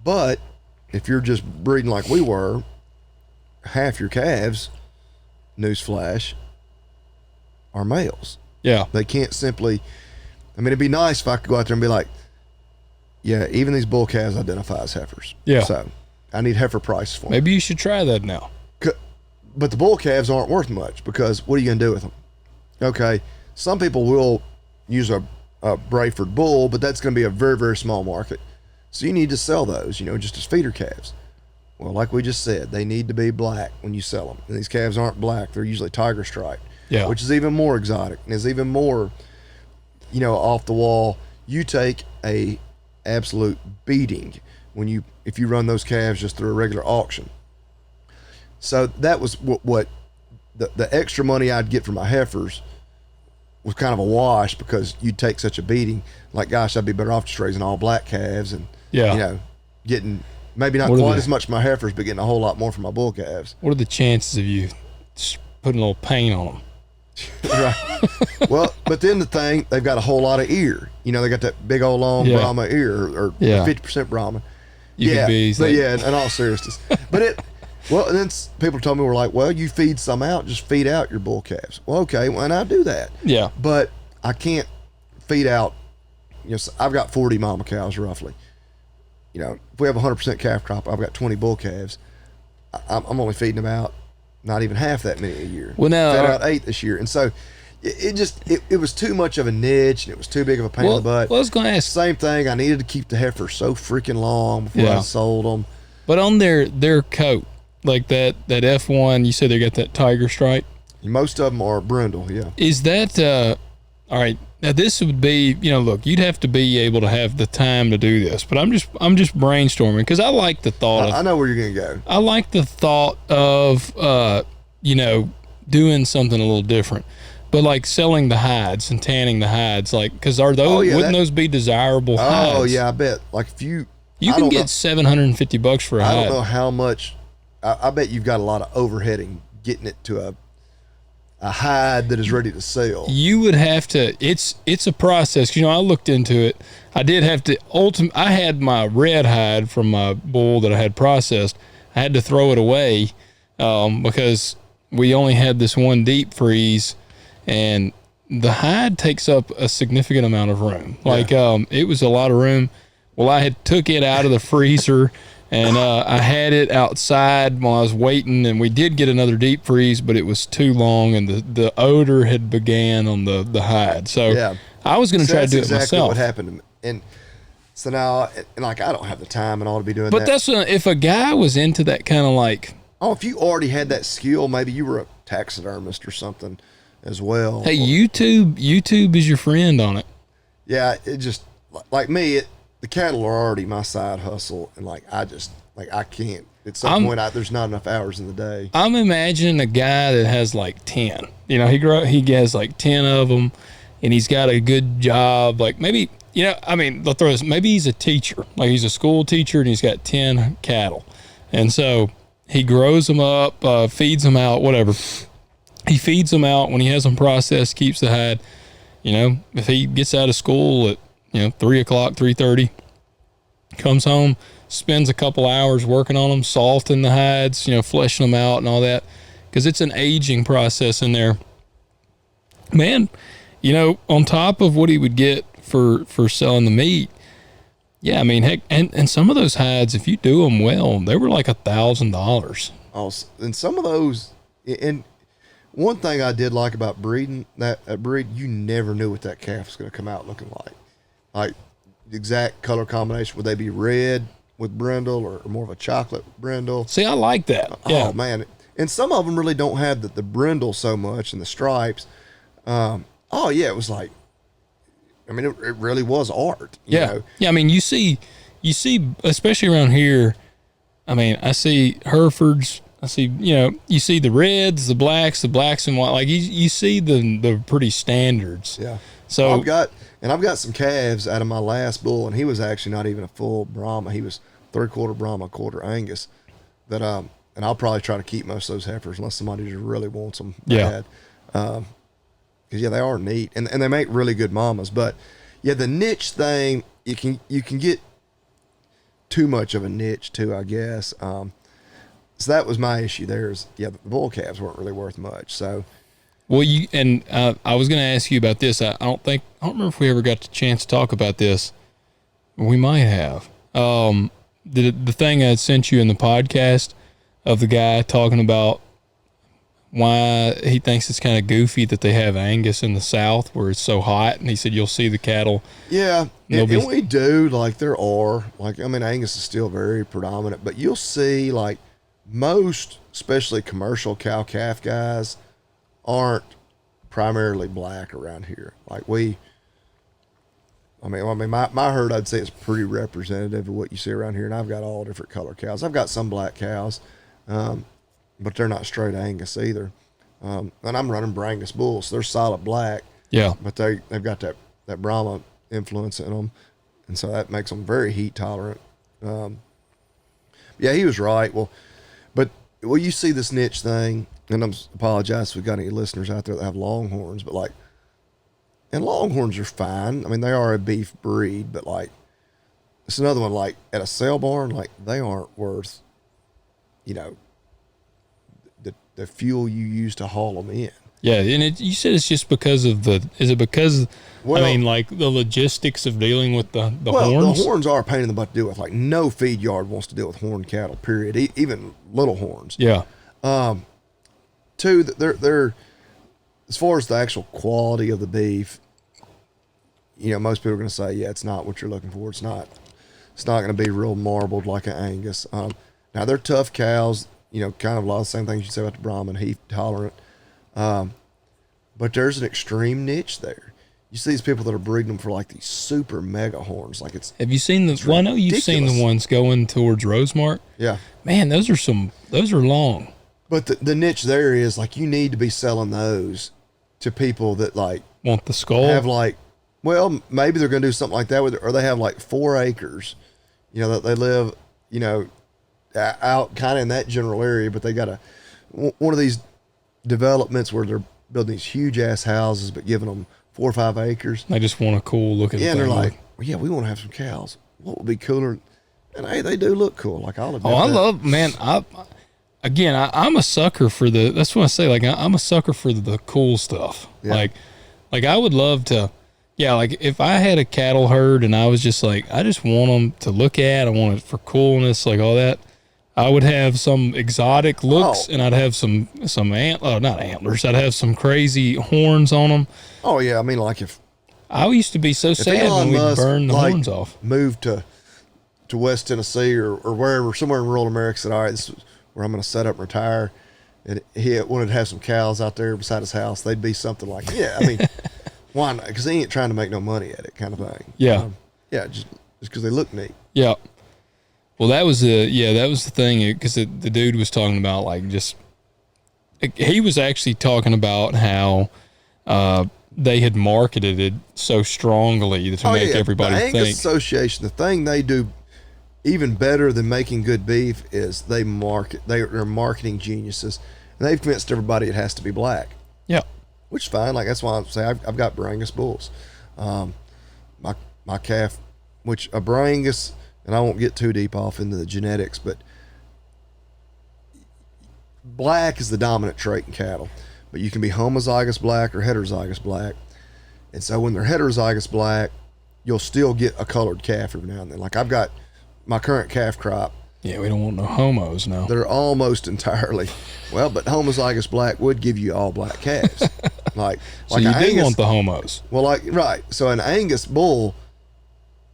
But if you're just breeding like we were, half your calves, newsflash, are males. Yeah. They can't simply, it'd be nice if I could go out there and be like, yeah, even these bull calves identify as heifers. Yeah. So I need heifer prices for them. Maybe you should try that now. But the bull calves aren't worth much, because what are you going to do with them? Okay, some people will use a Braford bull, but that's going to be a very, very small market. So you need to sell those, just as feeder calves. Well, like we just said, they need to be black when you sell them. And these calves aren't black. They're usually tiger striped, which is even more exotic and is even more, off the wall. You take a absolute beating if you run those calves just through a regular auction. So that was what the extra money I'd get from my heifers was kind of a wash, because you'd take such a beating. Like, gosh, I'd be better off just raising all black calves and, getting maybe not quite as much from my heifers, but getting a whole lot more from my bull calves. What are the chances of you just putting a little paint on them? Right. Well, but then the thing, they've got a whole lot of ear. They got that big old long Brahma ear, or 50% Brahma. In all seriousness. And then people told me, were like, well, you feed some out, just feed out your bull calves. Well, okay, and I do that. Yeah. But I can't feed out, I've got 40 mama cows roughly. If we have 100% calf crop, I've got 20 bull calves. I'm only feeding about not even half that many a year. Well, now fed out 8 this year, and so it was too much of a niche, and it was too big of a pain in the butt. Well, I was going to ask. Same thing. I needed to keep the heifer so freaking long before I sold them. But on their coat, like that F1, you said they got that tiger stripe. Most of them are brindle. Yeah. Is that all right? Now this would be, look, you'd have to be able to have the time to do this, but I'm just brainstorming because I like the thought. I know where you're gonna go. I like the thought of doing something a little different, but like selling the hides and tanning the hides, like because wouldn't those be desirable hides? Oh yeah, I bet. Like if you can get $750 for a hide. I don't know how much. I bet you've got a lot of overheading getting it to a hide that is ready to sell. You would have to. It's a process. I looked into it. I did have to. I had my red hide from my bull that I had processed. I had to throw it away because we only had this one deep freeze, and the hide takes up a significant amount of room. Like it was a lot of room. Well, I had took it out of the freezer. And I had it outside while I was waiting, and we did get another deep freeze, but it was too long, and the odor had began on the hide. So I was going to try to do it exactly myself. What happened to me. And so now, I don't have the time and all to be doing but that. But if a guy was into that kind of like... Oh, if you already had that skill, maybe you were a taxidermist or something as well. Hey, YouTube is your friend on it. Yeah, it just, like me, the cattle are already my side hustle, and I can't. At some point, there's not enough hours in the day. I'm imagining a guy that has like 10. He has like 10 of them, and he's got a good job. Like maybe they'll throw this. Maybe he's a teacher, like he's a school teacher, and he's got 10 cattle, and so he grows them up, feeds them out, whatever. He feeds them out when he has them processed, keeps the hide. If he gets out of school at 3 o'clock, 3:30, comes home, spends a couple hours working on them, salting the hides, fleshing them out and all that, because it's an aging process in there. Man, on top of what he would get for selling the meat, yeah, I mean, heck, and some of those hides, if you do them well, they were like $1,000. Oh, and some of those, and one thing I did like about breeding that breed, you never knew what that calf was going to come out looking like. Like the exact color combination, would they be red with brindle or more of a chocolate brindle? See, I like that. Yeah. Oh man, and some of them really don't have the brindle so much and the stripes. It was like, I mean, it really was art. You know? Yeah. I mean, you see, especially around here. I mean, I see Herefords. I see, you see the reds, the blacks and white. Like you see the pretty standards. Yeah. So I've got some calves out of my last bull, and he was actually not even a full Brahma. He was 3/4 Brahma, 1/4 Angus. That and I'll probably try to keep most of those heifers unless somebody just really wants them bad. Because they are neat and they make really good mamas. But yeah, the niche thing, you can get too much of a niche too, I guess. So that was my issue there. The bull calves weren't really worth much. So. Well, I was going to ask you about this. I don't remember if we ever got the chance to talk about this. We might have. The thing I sent you in the podcast of the guy talking about why he thinks it's kind of goofy that they have Angus in the South where it's so hot, and he said you'll see the cattle. Yeah, and we do. Like there are, like, I mean, Angus is still very predominant, but you'll see like most, especially commercial cow-calf guys, aren't primarily black around here. Like my herd, I'd say, is pretty representative of what you see around here, and I've got all different color cows. I've got some black cows, but they're not straight Angus either. And I'm running Brangus bulls, so they're solid black. Yeah. But they've got that Brahma influence in them, and so that makes them very heat tolerant. Yeah, he was right. Well, you see this niche thing, and I'm apologize if we got any listeners out there that have Longhorns, but and Longhorns are fine. I mean, they are a beef breed, but it's another one, like at a sale barn, they aren't worth, the fuel you use to haul them in. Yeah, and you said it's just because of is it because, Well, I mean, like the logistics of dealing with the well, horns? the horns are a pain in the butt to deal with. Like no feed yard wants to deal with horned cattle. Period. Even little horns. Yeah. Two, they're as far as the actual quality of the beef. You know, most people are going to say, yeah, it's not what you're looking for. It's not. It's not going to be real marbled like an Angus. Now they're tough cows. You know, kind of a lot of the same things you say about the Brahman, heat tolerant. But there's an extreme niche there. You see these people that are breeding them for like these super mega horns. Like Have you seen the? Well, I know you've seen the ones going towards Rosemark. Yeah, man, those are long. But the niche there is like you need to be selling those to people that like want the skull. Have like, well, maybe they're going to do something like that with it, or they have like 4 acres. You know that they live, you know, out kind of in that general area, but they got one of these developments where they're building these huge ass houses, but giving them 4 or 5 acres. They just want a cool looking. Yeah, and they're like, well, yeah, we want to have some cows. What would be cooler? And hey, they do look cool. Like I'll admit. Oh, I love, man. I'm a sucker for the. That's what I say. Like I'm a sucker for the cool stuff. Yeah. Like I would love to. Yeah, like if I had a cattle herd and I was just like, I just want them to look at. I want it for coolness, like all that. I would have some exotic looks, and I'd have some not antlers. I'd have some crazy horns on them. Oh yeah, I mean, like if I used to be so sad when we'd burn the horns off. Moved to West Tennessee or wherever, somewhere in rural America, said, all right, this is where I'm going to set up and retire. And he wanted to have some cows out there beside his house. They'd be something like, yeah, I mean, why not? Because he ain't trying to make no money at it, kind of thing. Yeah, yeah, just because they look neat. Yeah. Well, that was the thing, because the dude was talking about he was actually talking about how they had marketed it so strongly to make everybody the think. Angus Association, the thing they do even better than making good beef is they market. They're marketing geniuses, and they've convinced everybody it has to be black. Yeah, which is fine. Like that's why I say I've got Brangus bulls. My calf, which a Brangus. And I won't get too deep off into the genetics, but black is the dominant trait in cattle. But you can be homozygous black or heterozygous black. And so when they're heterozygous black, you'll still get a colored calf every now and then. Like I've got my current calf crop. Yeah, we don't want no homos now. They're almost entirely, well, but homozygous black would give you all black calves. So you do want the homos. Well, right. So an Angus bull,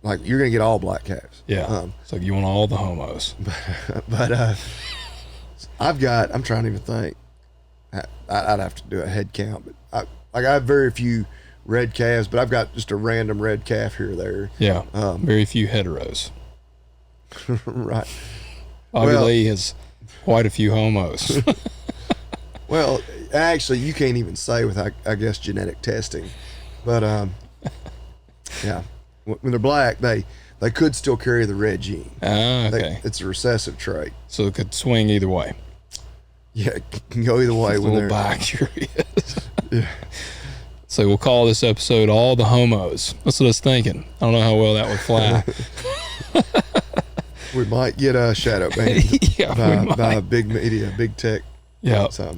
like you're gonna get all black calves. Yeah. So you want all the homos. But I'm trying to even think. I'd have to do a head count, but I have very few red calves, but I've got just a random red calf here or there. Yeah. Very few heteros. Right. Bobby Lee has quite a few homos. Well, actually, you can't even say with I guess genetic testing, but yeah. When they're black, they could still carry the red gene. Ah, okay. It's a recessive trait. So it could swing either way. Yeah, it can go either way when they're bi-curious. Yeah. So we'll call this episode All the Homos. That's what I was thinking. I don't know how well that would fly. We might get a shadow banned by big media, big tech. Yeah. Well,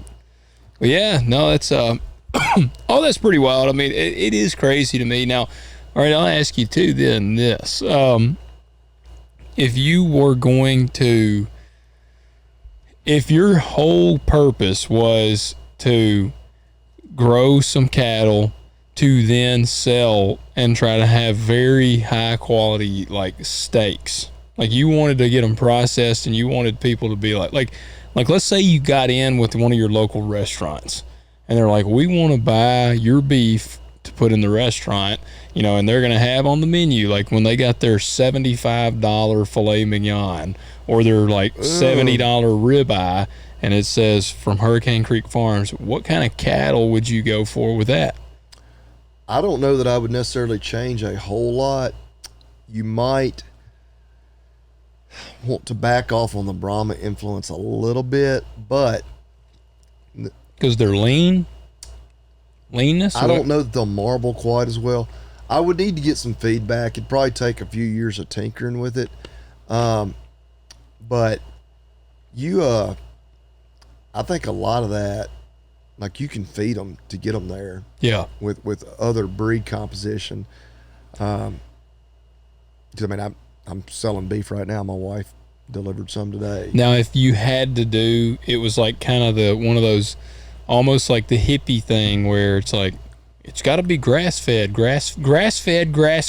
yeah, no, that's oh, that's pretty wild. I mean, it is crazy to me. Now, all right, I'll ask you too then this. If you were going to, if your whole purpose was to grow some cattle to then sell and try to have very high quality like steaks, like you wanted to get them processed and you wanted people to be like let's say you got in with one of your local restaurants and they're like, we want to buy your beef to put in the restaurant, you know, and they're going to have on the menu, like when they got their $75 filet mignon or their like $70 ribeye, and it says from Hurricane Creek Farms, what kind of cattle would you go for with that? I don't know that I would necessarily change a whole lot. You might want to back off on the Brahma influence a little bit, but because they're leanness. I don't know that they'll marble quite as well. I would need to get some feedback. It'd probably take a few years of tinkering with it. But I think a lot of that like you can feed them to get them there. Yeah. With other breed composition. 'Cause I mean, I'm selling beef right now. My wife delivered some today. Now, if you had to do, it was like kind of one of those, almost like the hippie thing where it's like, it's got to be grass fed, grass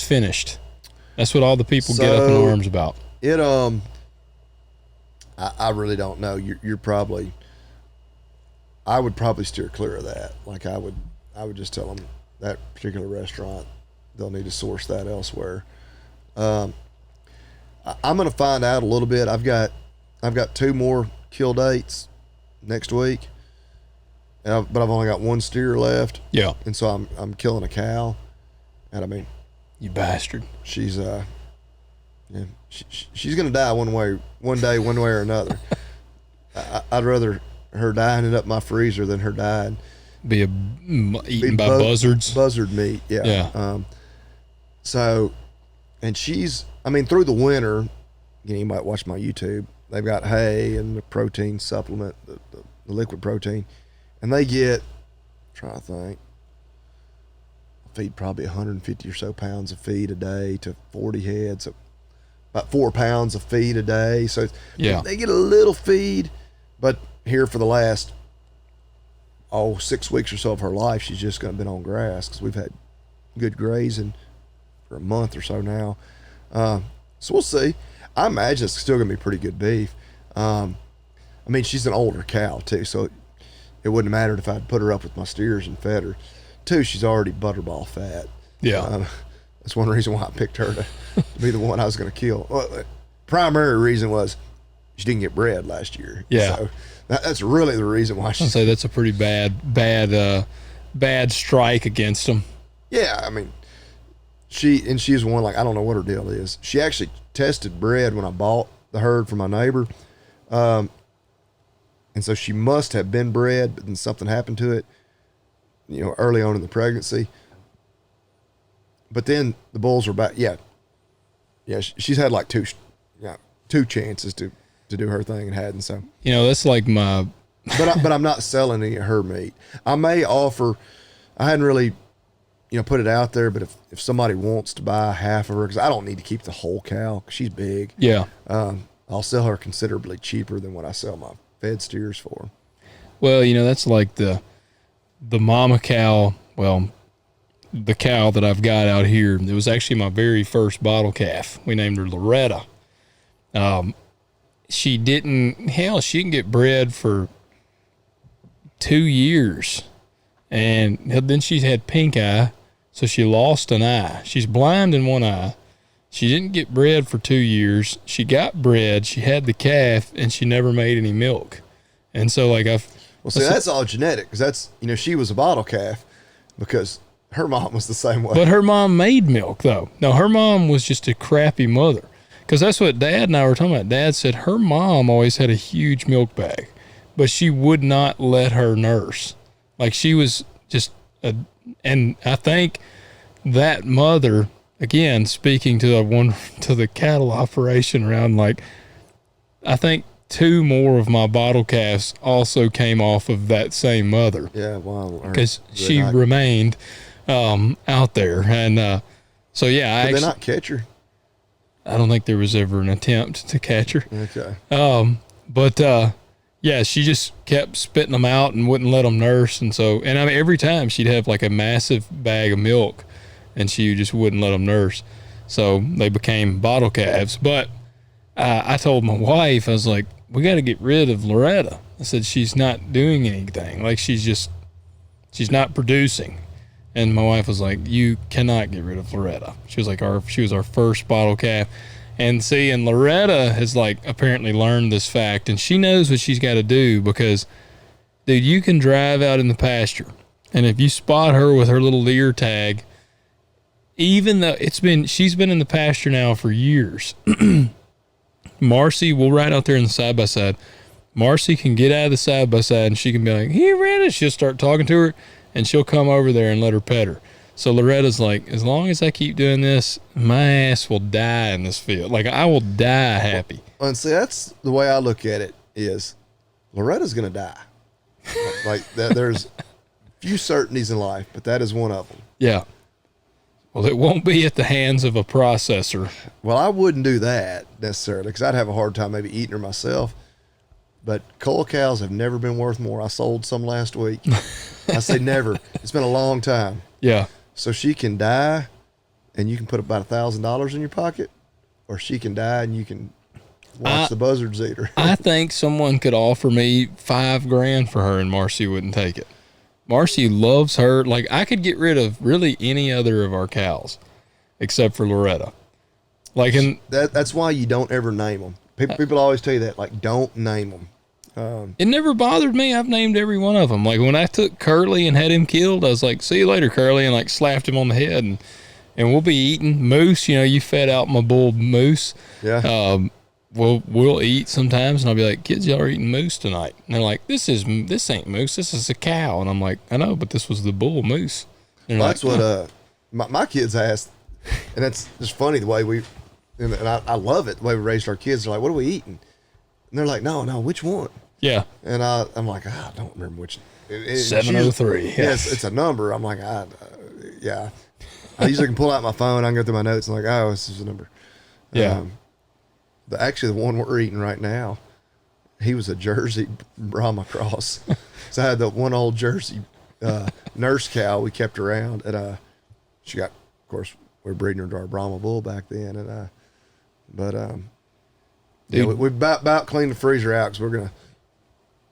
finished. That's what all the people get up in arms about. It I really don't know. You're probably. I would probably steer clear of that. Like I would just tell them that particular restaurant, they'll need to source that elsewhere. I'm going to find out a little bit. I've got 2 more kill dates next week, but I've only got 1 steer left. Yeah. And so I'm killing a cow, and I mean, you bastard. She's she's going to die one day, one way or another. I'd rather her dying up my freezer than her dying eaten by buzzards. Buzzard meat, yeah. Yeah. So, and she's, I mean, through the winter, you might watch my YouTube. They've got hay and the protein supplement, the liquid protein, and they get, trying to think, feed probably 150 or so pounds of feed a day to 40 heads, so about 4 pounds of feed a day. So yeah, they get a little feed, but here for the last 6 weeks or so of her life, she's just been on grass because we've had good grazing for a month or so now. So we'll see. I imagine it's still going to be pretty good beef. I mean, she's an older cow too, so it wouldn't have mattered if I'd put her up with my steers and fed her. 2, she's already butterball fat. Yeah. That's one reason why I picked her to be the one I was going to kill. Well, the primary reason was she didn't get bred last year. Yeah. So that's really the reason why I'd say that's a pretty bad strike against them. Yeah, I mean, she's one, like, I don't know what her deal is. She actually tested bred when I bought the herd from my neighbor. And so she must have been bred, but then something happened to it, early on in the pregnancy. But then the bulls were back. Yeah. She's had like 2 chances to do her thing and hadn't. So that's like my. but I'm not selling any of her meat. I may offer. I hadn't really, put it out there. But if somebody wants to buy half of her, because I don't need to keep the whole cow, 'cause she's big. Yeah. I'll sell her considerably cheaper than what I sell my fed steers for. Well, that's like the mama cow. Well, the cow that I've got out here, it was actually my very first bottle calf. We named her Loretta. She didn't get bred for 2 years, and then she had pink eye, so she lost an eye. She's blind in one eye. She didn't get bred for 2 years. She got bred, she had the calf, and she never made any milk. And so that's all genetic, because that's, she was a bottle calf because her mom was the same way. But her mom made milk, though. No, her mom was just a crappy mother. Because that's what Dad and I were talking about. Dad said her mom always had a huge milk bag, but she would not let her nurse. Like, she was just and I think that mother, again, speaking to the cattle operation around, like, I think 2 more of my bottle calves also came off of that same mother. Yeah, wow. Because she remained out there. And so, yeah. Did they not catch her? I don't think there was ever an attempt to catch her. Okay. But yeah, she just kept spitting them out and wouldn't let them nurse. And so, I mean, every time she'd have like a massive bag of milk and she just wouldn't let them nurse. So they became bottle calves. But I told my wife, I was like, we got to get rid of Loretta. I said, she's not doing anything. Like, she's not producing. And my wife was like, you cannot get rid of Loretta. She was like, she was our first bottle calf. And Loretta has like apparently learned this fact, and she knows what she's got to do because, dude, you can drive out in the pasture, and if you spot her with her little ear tag, even though she's been in the pasture now for years, Marcy will ride out there in the side-by-side. Marcy can get out of the side-by-side, and she can be like, hey, Loretta. She'll start talking to her, and she'll come over there and let her pet her. So Loretta's like, as long as I keep doing this, my ass will die in this field. Like, I will die happy. And see, that's the way I look at it is Loretta's going to die. Like that, there's few certainties in life, but that is one of them. Yeah. Well, it won't be at the hands of a processor. Well, I wouldn't do that necessarily because I'd have a hard time maybe eating her myself. But cull cows have never been worth more. I sold some last week. I say never. It's been a long time. Yeah. So she can die, and you can put about $1,000 in your pocket, or she can die and you can watch the buzzards eat her. I think someone could offer me $5,000 for her, and Marcy wouldn't take it. Marcy loves her. Like, I could get rid of really any other of our cows except for Loretta. Like, That's why you don't ever name them. People always tell you that, like, don't name them. It never bothered me. I've named every one of them. Like, when I took Curly and had him killed, I was like, see you later, Curly, and like slapped him on the head. And we'll be eating moose. You know, you fed out my bull moose. Yeah. We'll eat sometimes, and I'll be like, kids, y'all are eating moose tonight. And they're like, this ain't moose. This is a cow. And I'm like, I know, but this was the bull moose. Well, that's like, what my kids asked, and it's just funny the way and I love it the way we raised our kids. They're like, what are we eating? And they're like, no, which one? Yeah. And I'm like, I don't remember which. 703. Yes, it's a number. I'm like, yeah. I usually can pull out my phone. I can go through my notes and like, oh, this is a number. Yeah. Actually, the one we're eating right now, he was a Jersey Brahma cross. So I had the one old Jersey nurse cow we kept around, and she got, of course, we were breeding her to our Brahma bull back then, and we about cleaned the freezer out because we're gonna,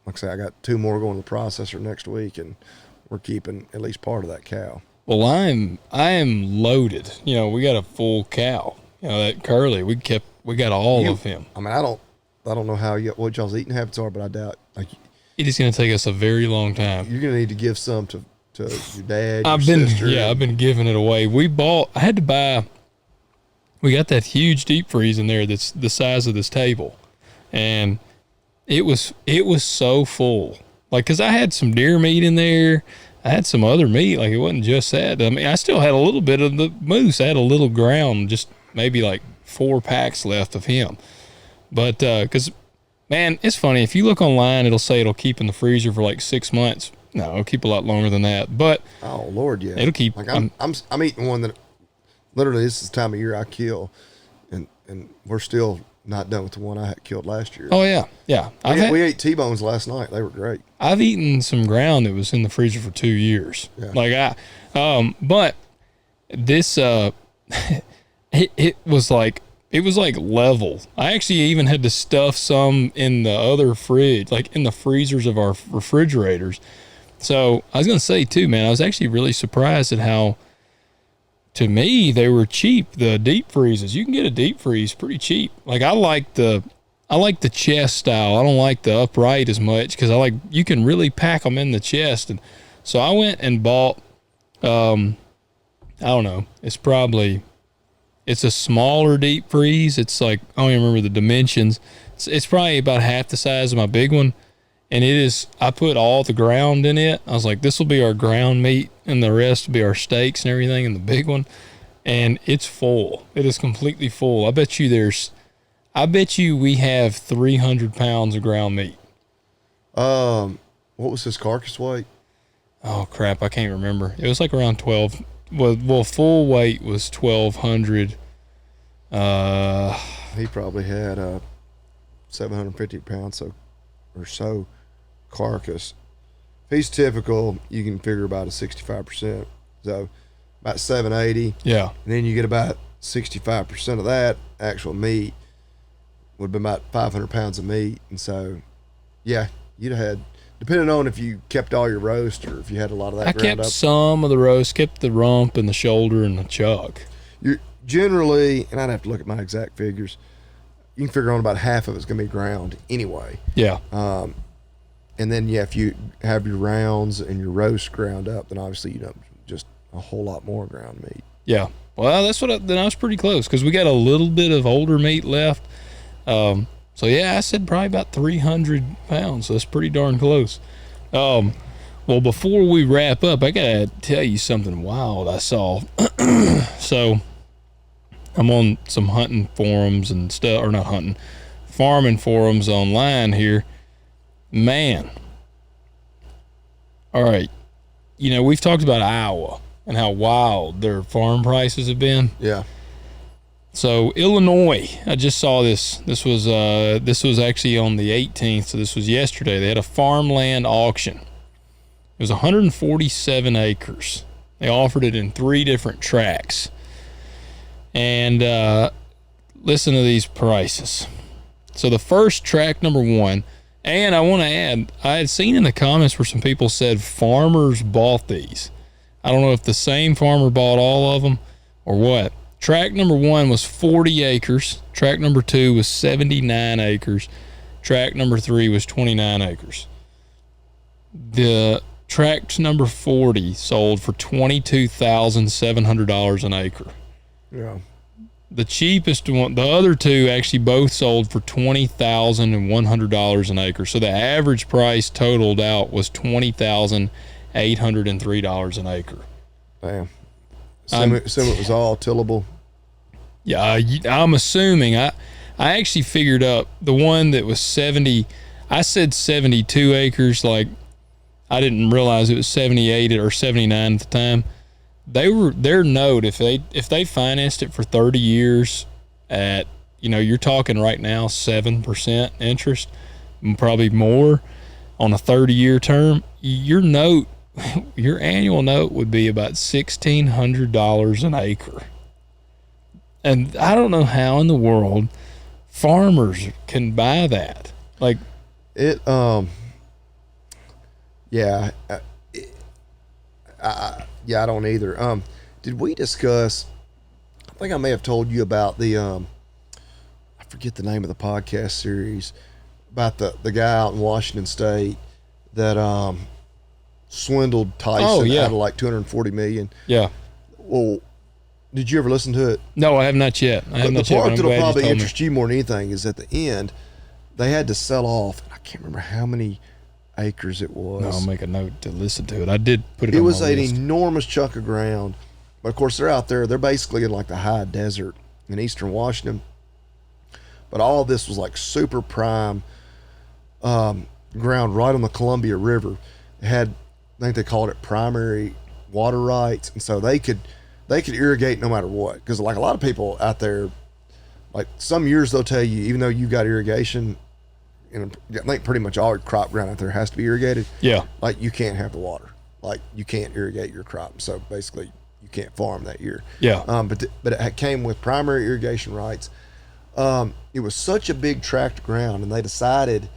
like I say, I got 2 more going to the processor next week, and we're keeping at least part of that cow. Well, I am loaded. You know, we got a full cow. You know, that Curly, we got all of him. I mean, I don't know what y'all's eating habits are, but I doubt like It is going to take us a very long time. you're gonna need to give some to your dad. I've been giving it away. We got that huge deep freeze in there that's the size of this table, and it was so full. Like, cause I had some deer meat in there. I had some other meat. Like, it wasn't just that. I mean, I still had a little bit of the moose. I had a little ground, just maybe like 4 packs left of him. But, cause man, it's funny. If you look online, it'll say it'll keep in the freezer for like 6 months. No, it'll keep a lot longer than that. But oh Lord, yeah, it'll keep. Like I'm eating one that literally this is the time of year I kill, and we're still not done with the one I had killed last year. Oh yeah. We ate T-bones last night. They were great. I've eaten some ground that was in the freezer for 2 years. Yeah. Like but this it was like level. I actually even had to stuff some in the other fridge, like in the freezers of our refrigerators. So I was gonna say too, man, I was actually really surprised at how, to me, they were cheap. The deep freezes, you can get a deep freeze pretty cheap. Like I like the chest style. I don't like the upright as much because you can really pack them in the chest. And so I went and bought, I don't know, it's a smaller deep freeze. It's like, I don't even remember the dimensions. It's probably about half the size of my big one. And I put all the ground in it. I was like, this will be our ground meat and the rest will be our steaks and everything in the big one. And it's full. It is completely full. I bet you we have 300 pounds of ground meat. What was his carcass weight? Oh crap, I can't remember. It was like around 12. Well, full weight was 1,200. He probably had 750 pounds or so carcass. If he's typical, you can figure about a 65%. So about 780. Yeah. And then you get about 65% of that actual meat would be about 500 pounds of meat. And so, yeah, you'd have had, depending on if you kept all your roast or if you had a lot of that ground up. I kept some of the roast, kept the rump and the shoulder and the chuck. You're generally, and I'd have to look at my exact figures, you can figure on about half of it's going to be ground anyway. Yeah. And then, yeah, if you have your rounds and your roast ground up, then obviously you don't just a whole lot more ground meat. Yeah. Well, then I was pretty close because we got a little bit of older meat left. So yeah, I said probably about 300 pounds. So that's pretty darn close. Well, before we wrap up, I gotta tell you something wild I saw. So I'm on some hunting forums and stuff, or not hunting, farming forums online here. Man, All right. We've talked about Iowa and how wild their farm prices have been. Yeah. So Illinois, I just saw this. This was actually on the 18th, so this was yesterday. They had a farmland auction. It was 147 acres. They offered it in 3 different tracts. And listen to these prices. So the first tract, number 1, and I want to add, I had seen in the comments where some people said farmers bought these. I don't know if the same farmer bought all of them or what. Tract number 1 was 40 acres. Tract number 2 was 79 acres. Tract number 3 was 29 acres. The tract number 40 sold for $22,700 an acre. Yeah. The cheapest one, the other 2 actually both sold for $20,100 an acre. So the average price totaled out was $20,803 an acre. Damn. Assume it was all tillable. Yeah, I'm assuming. I actually figured up the one that was 70. I said 72 acres. Like, I didn't realize it was 78 or 79 at the time. Their note, if they financed it for 30 years at, you're talking right now 7% interest, probably more on a 30-year term, your annual note would be about $1,600 an acre. And I don't know how in the world farmers can buy that. Like it, yeah, I don't either. Did we discuss? I think I may have told you about the. I forget the name of the podcast series about the guy out in Washington State that swindled Tyson out of like $240 million. Yeah. Well, did you ever listen to it? No, I have not yet. The part that'll probably interest you more than anything is at the end, they had to sell off. I can't remember how many acres it was. No, I'll make a note to listen to it. I did put it. It on was my an list. enormous chunk of ground, but of course they're out there. They're basically in like the high desert in eastern Washington. But all of this was like super prime ground right on the Columbia River. It had, I think they called it primary water rights, and so they could irrigate no matter what. Because like a lot of people out there, like some years they'll tell you, even though you got irrigation, and I think pretty much all crop ground out there has to be irrigated. Yeah. Like you can't have the water. Like you can't irrigate your crop. So basically you can't farm that year. Yeah. But it came with primary irrigation rights. It was such a big tract of ground, and they decided,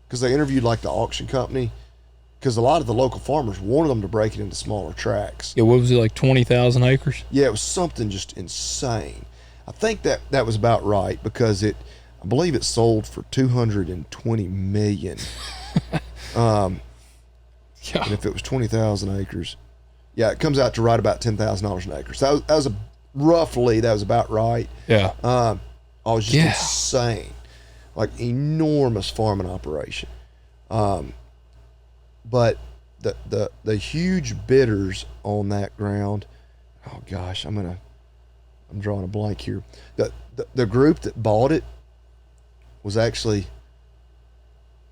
because they interviewed like the auction company, because a lot of the local farmers wanted them to break it into smaller tracts. Yeah, what was it, like 20,000 acres? Yeah, it was something just insane. I think that was about right, because I believe it sold for $220 million. Yeah. And if it was 20,000 acres, yeah, it comes out to right about $10,000 an acre. So that was about right. Yeah. I was just insane, like enormous farming operation. But the huge bidders on that ground, oh gosh, I'm drawing a blank here. The group that bought it was actually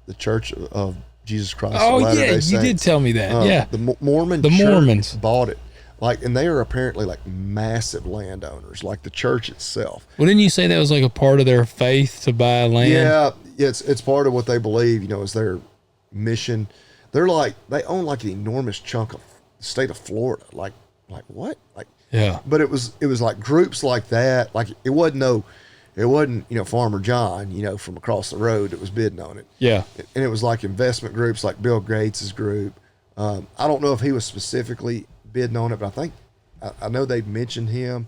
the Church of Jesus Christ. Oh of Latter-day yeah, you Saints. did tell me that. Yeah. The Mormon church Mormons bought it. Like, and they are apparently like massive landowners, like the church itself. Well, didn't you say that was like a part of their faith to buy land? Yeah, it's part of what they believe, is their mission. They're like, they own like an enormous chunk of the state of Florida. Like what? Like, yeah. But it was like groups like that. Like it wasn't Farmer John, from across the road that was bidding on it. Yeah. And it was like investment groups like Bill Gates' group. I don't know if he was specifically bidding on it, but I know they mentioned him.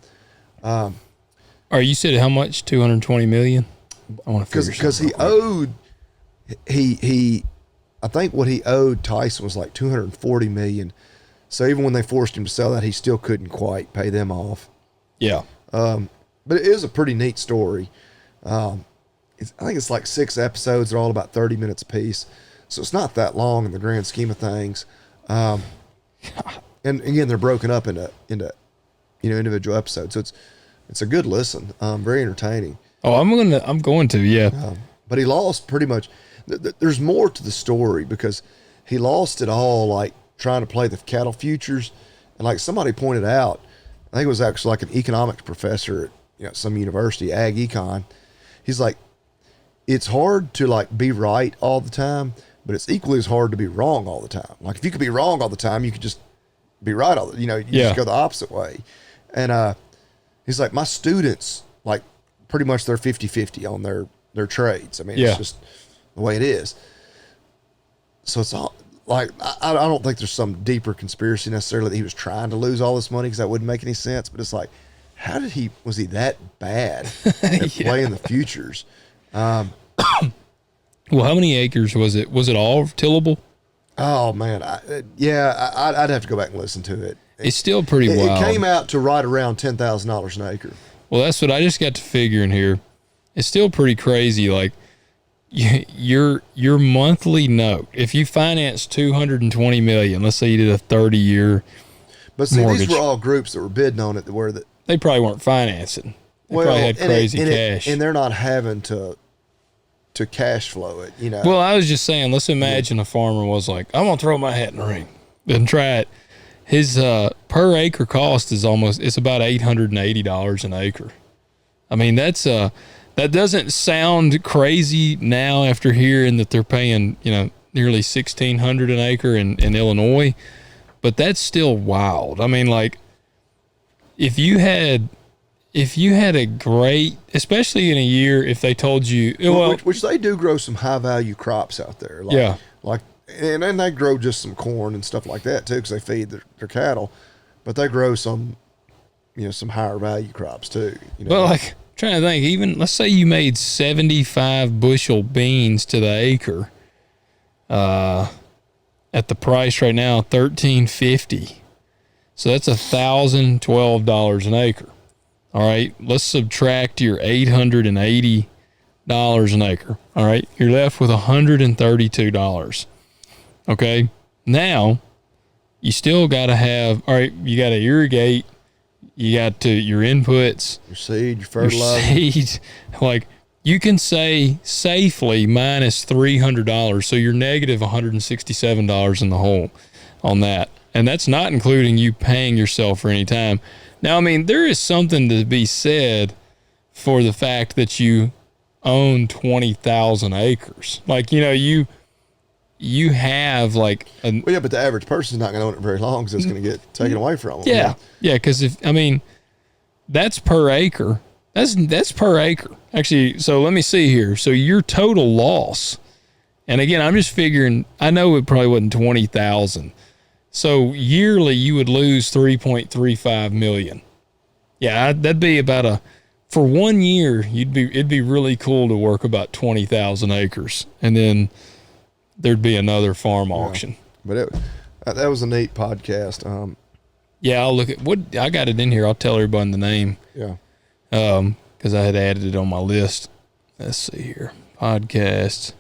You said how much? 220 million? I want to because he owed I think what he owed Tyson was like $240 million. So even when they forced him to sell that, he still couldn't quite pay them off. Yeah. But it is a pretty neat story. I think it's like 6 episodes. They're all about 30 minutes apiece. So it's not that long in the grand scheme of things. And again, they're broken up into individual episodes. So it's a good listen. Very entertaining. Oh, I'm going to, yeah. But he lost pretty much. There's more to the story because he lost it all like trying to play the cattle futures. And like somebody pointed out, I think it was actually like an economics professor at some university, ag econ. He's like, it's hard to like be right all the time, but it's equally as hard to be wrong all the time. Like if you could be wrong all the time, you could just be right all the, you just go the opposite way. And he's like, my students, like pretty much they're 50-50 on their trades. I mean, it's just the way it is. So it's all like, I don't think there's some deeper conspiracy necessarily that he was trying to lose all this money, because that wouldn't make any sense. But it's like, was he that bad at playing the futures? Well, how many acres was it? Was it all tillable? Oh man, I'd have to go back and listen to it. It's still pretty wild. It came out to right around $10,000 an acre. Well, that's what I just got to figuring here. It's still pretty crazy. Like your monthly note, if you finance $220 million, let's say you did a 30-year but see, mortgage. These were all groups that were bidding on it that they probably weren't financing. They probably had crazy cash, and they're not having to cash flow it. Well, I was just saying, let's imagine a farmer was like, I'm gonna throw my hat in the ring and try it. His per acre cost is it's about $880 an acre. I mean, that doesn't sound crazy now after hearing that they're paying nearly $1,600 an acre in Illinois, but that's still wild. I mean, like if you had a great, especially in a year, if they told you, which they do grow some high value crops out there, and then they grow just some corn and stuff like that too, because they feed their cattle, but they grow some, some higher value crops too. Well, like I'm trying to think, even let's say you made 75 bushel beans to the acre, at the price right now, $1,350. So that's $1,012 an acre. All right, let's subtract your $880 an acre. All right, you're left with $132. Okay, now you still got to have, all right, you got to irrigate, you got your inputs, your seed, your fertilizer. Your seeds. Like you can say safely minus $300, so you're negative $167 in the hole on that. And that's not including you paying yourself for any time. Now, I mean, there is something to be said for the fact that you own 20,000 acres. Like, you have like but the average person's not going to own it very long because it's going to get taken away from them. Yeah. Yeah. Because that's per acre. That's per acre. Actually, so let me see here. So your total loss, and again, I'm just figuring, I know it probably wasn't 20,000. So yearly you would lose 3.35 million. Yeah, that'd be about for 1 year, it'd be really cool to work about 20,000 acres, and then there'd be another farm auction. But that was a neat podcast. Yeah, I'll look at I got it in here. I'll tell everybody the name. Yeah. Because I had added it on my list. Let's see here. Podcast.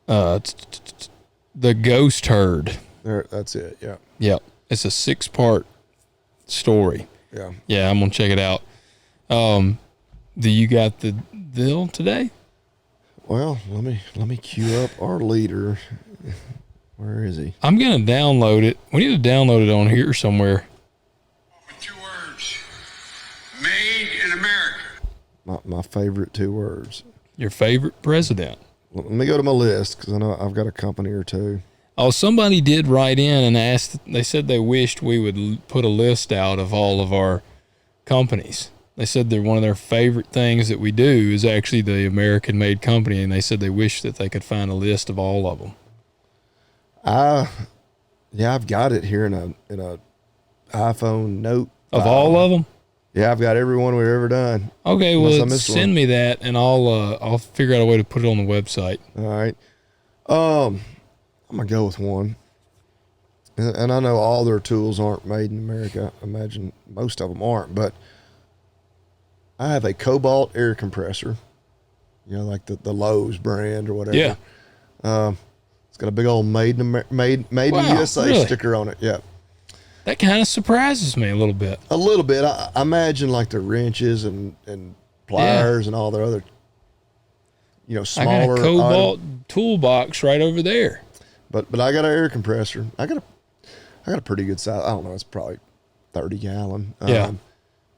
The Ghost Herd. There, that's it. Yeah. Yep. It's a 6-part story. Yeah. Yeah, I'm gonna check it out. Do you got the deal today? Well, let me cue up our leader. Where is he? I'm gonna download it. We need to download it on here somewhere. With 2 words. Made in America. My favorite 2 words. Your favorite president. Let me go to my list because I know I've got a company or two. Oh, somebody did write in and asked. They said they wished we would put a list out of all of our companies. They said that one of their favorite things that we do is actually the American-made company, and they said they wish that they could find a list of all of them. I've got it here in a iPhone note of file. All of them. Yeah, I've got every one we've ever done. Okay, well, send me that, and I'll figure out a way to put it on the website. All right. I'm gonna go with one, and I know all their tools aren't made in America. I imagine most of them aren't, but I have a Cobalt air compressor. Like the Lowe's brand or whatever. Yeah. It's got a big old made in USA really? sticker on it. Yeah. That kind of surprises me a little bit. A little bit. I imagine like the wrenches and pliers and all their other, smaller. I got a Cobalt toolbox right over there. but I got an air compressor. I got a pretty good size. I don't know. It's probably 30 gallon. Yeah.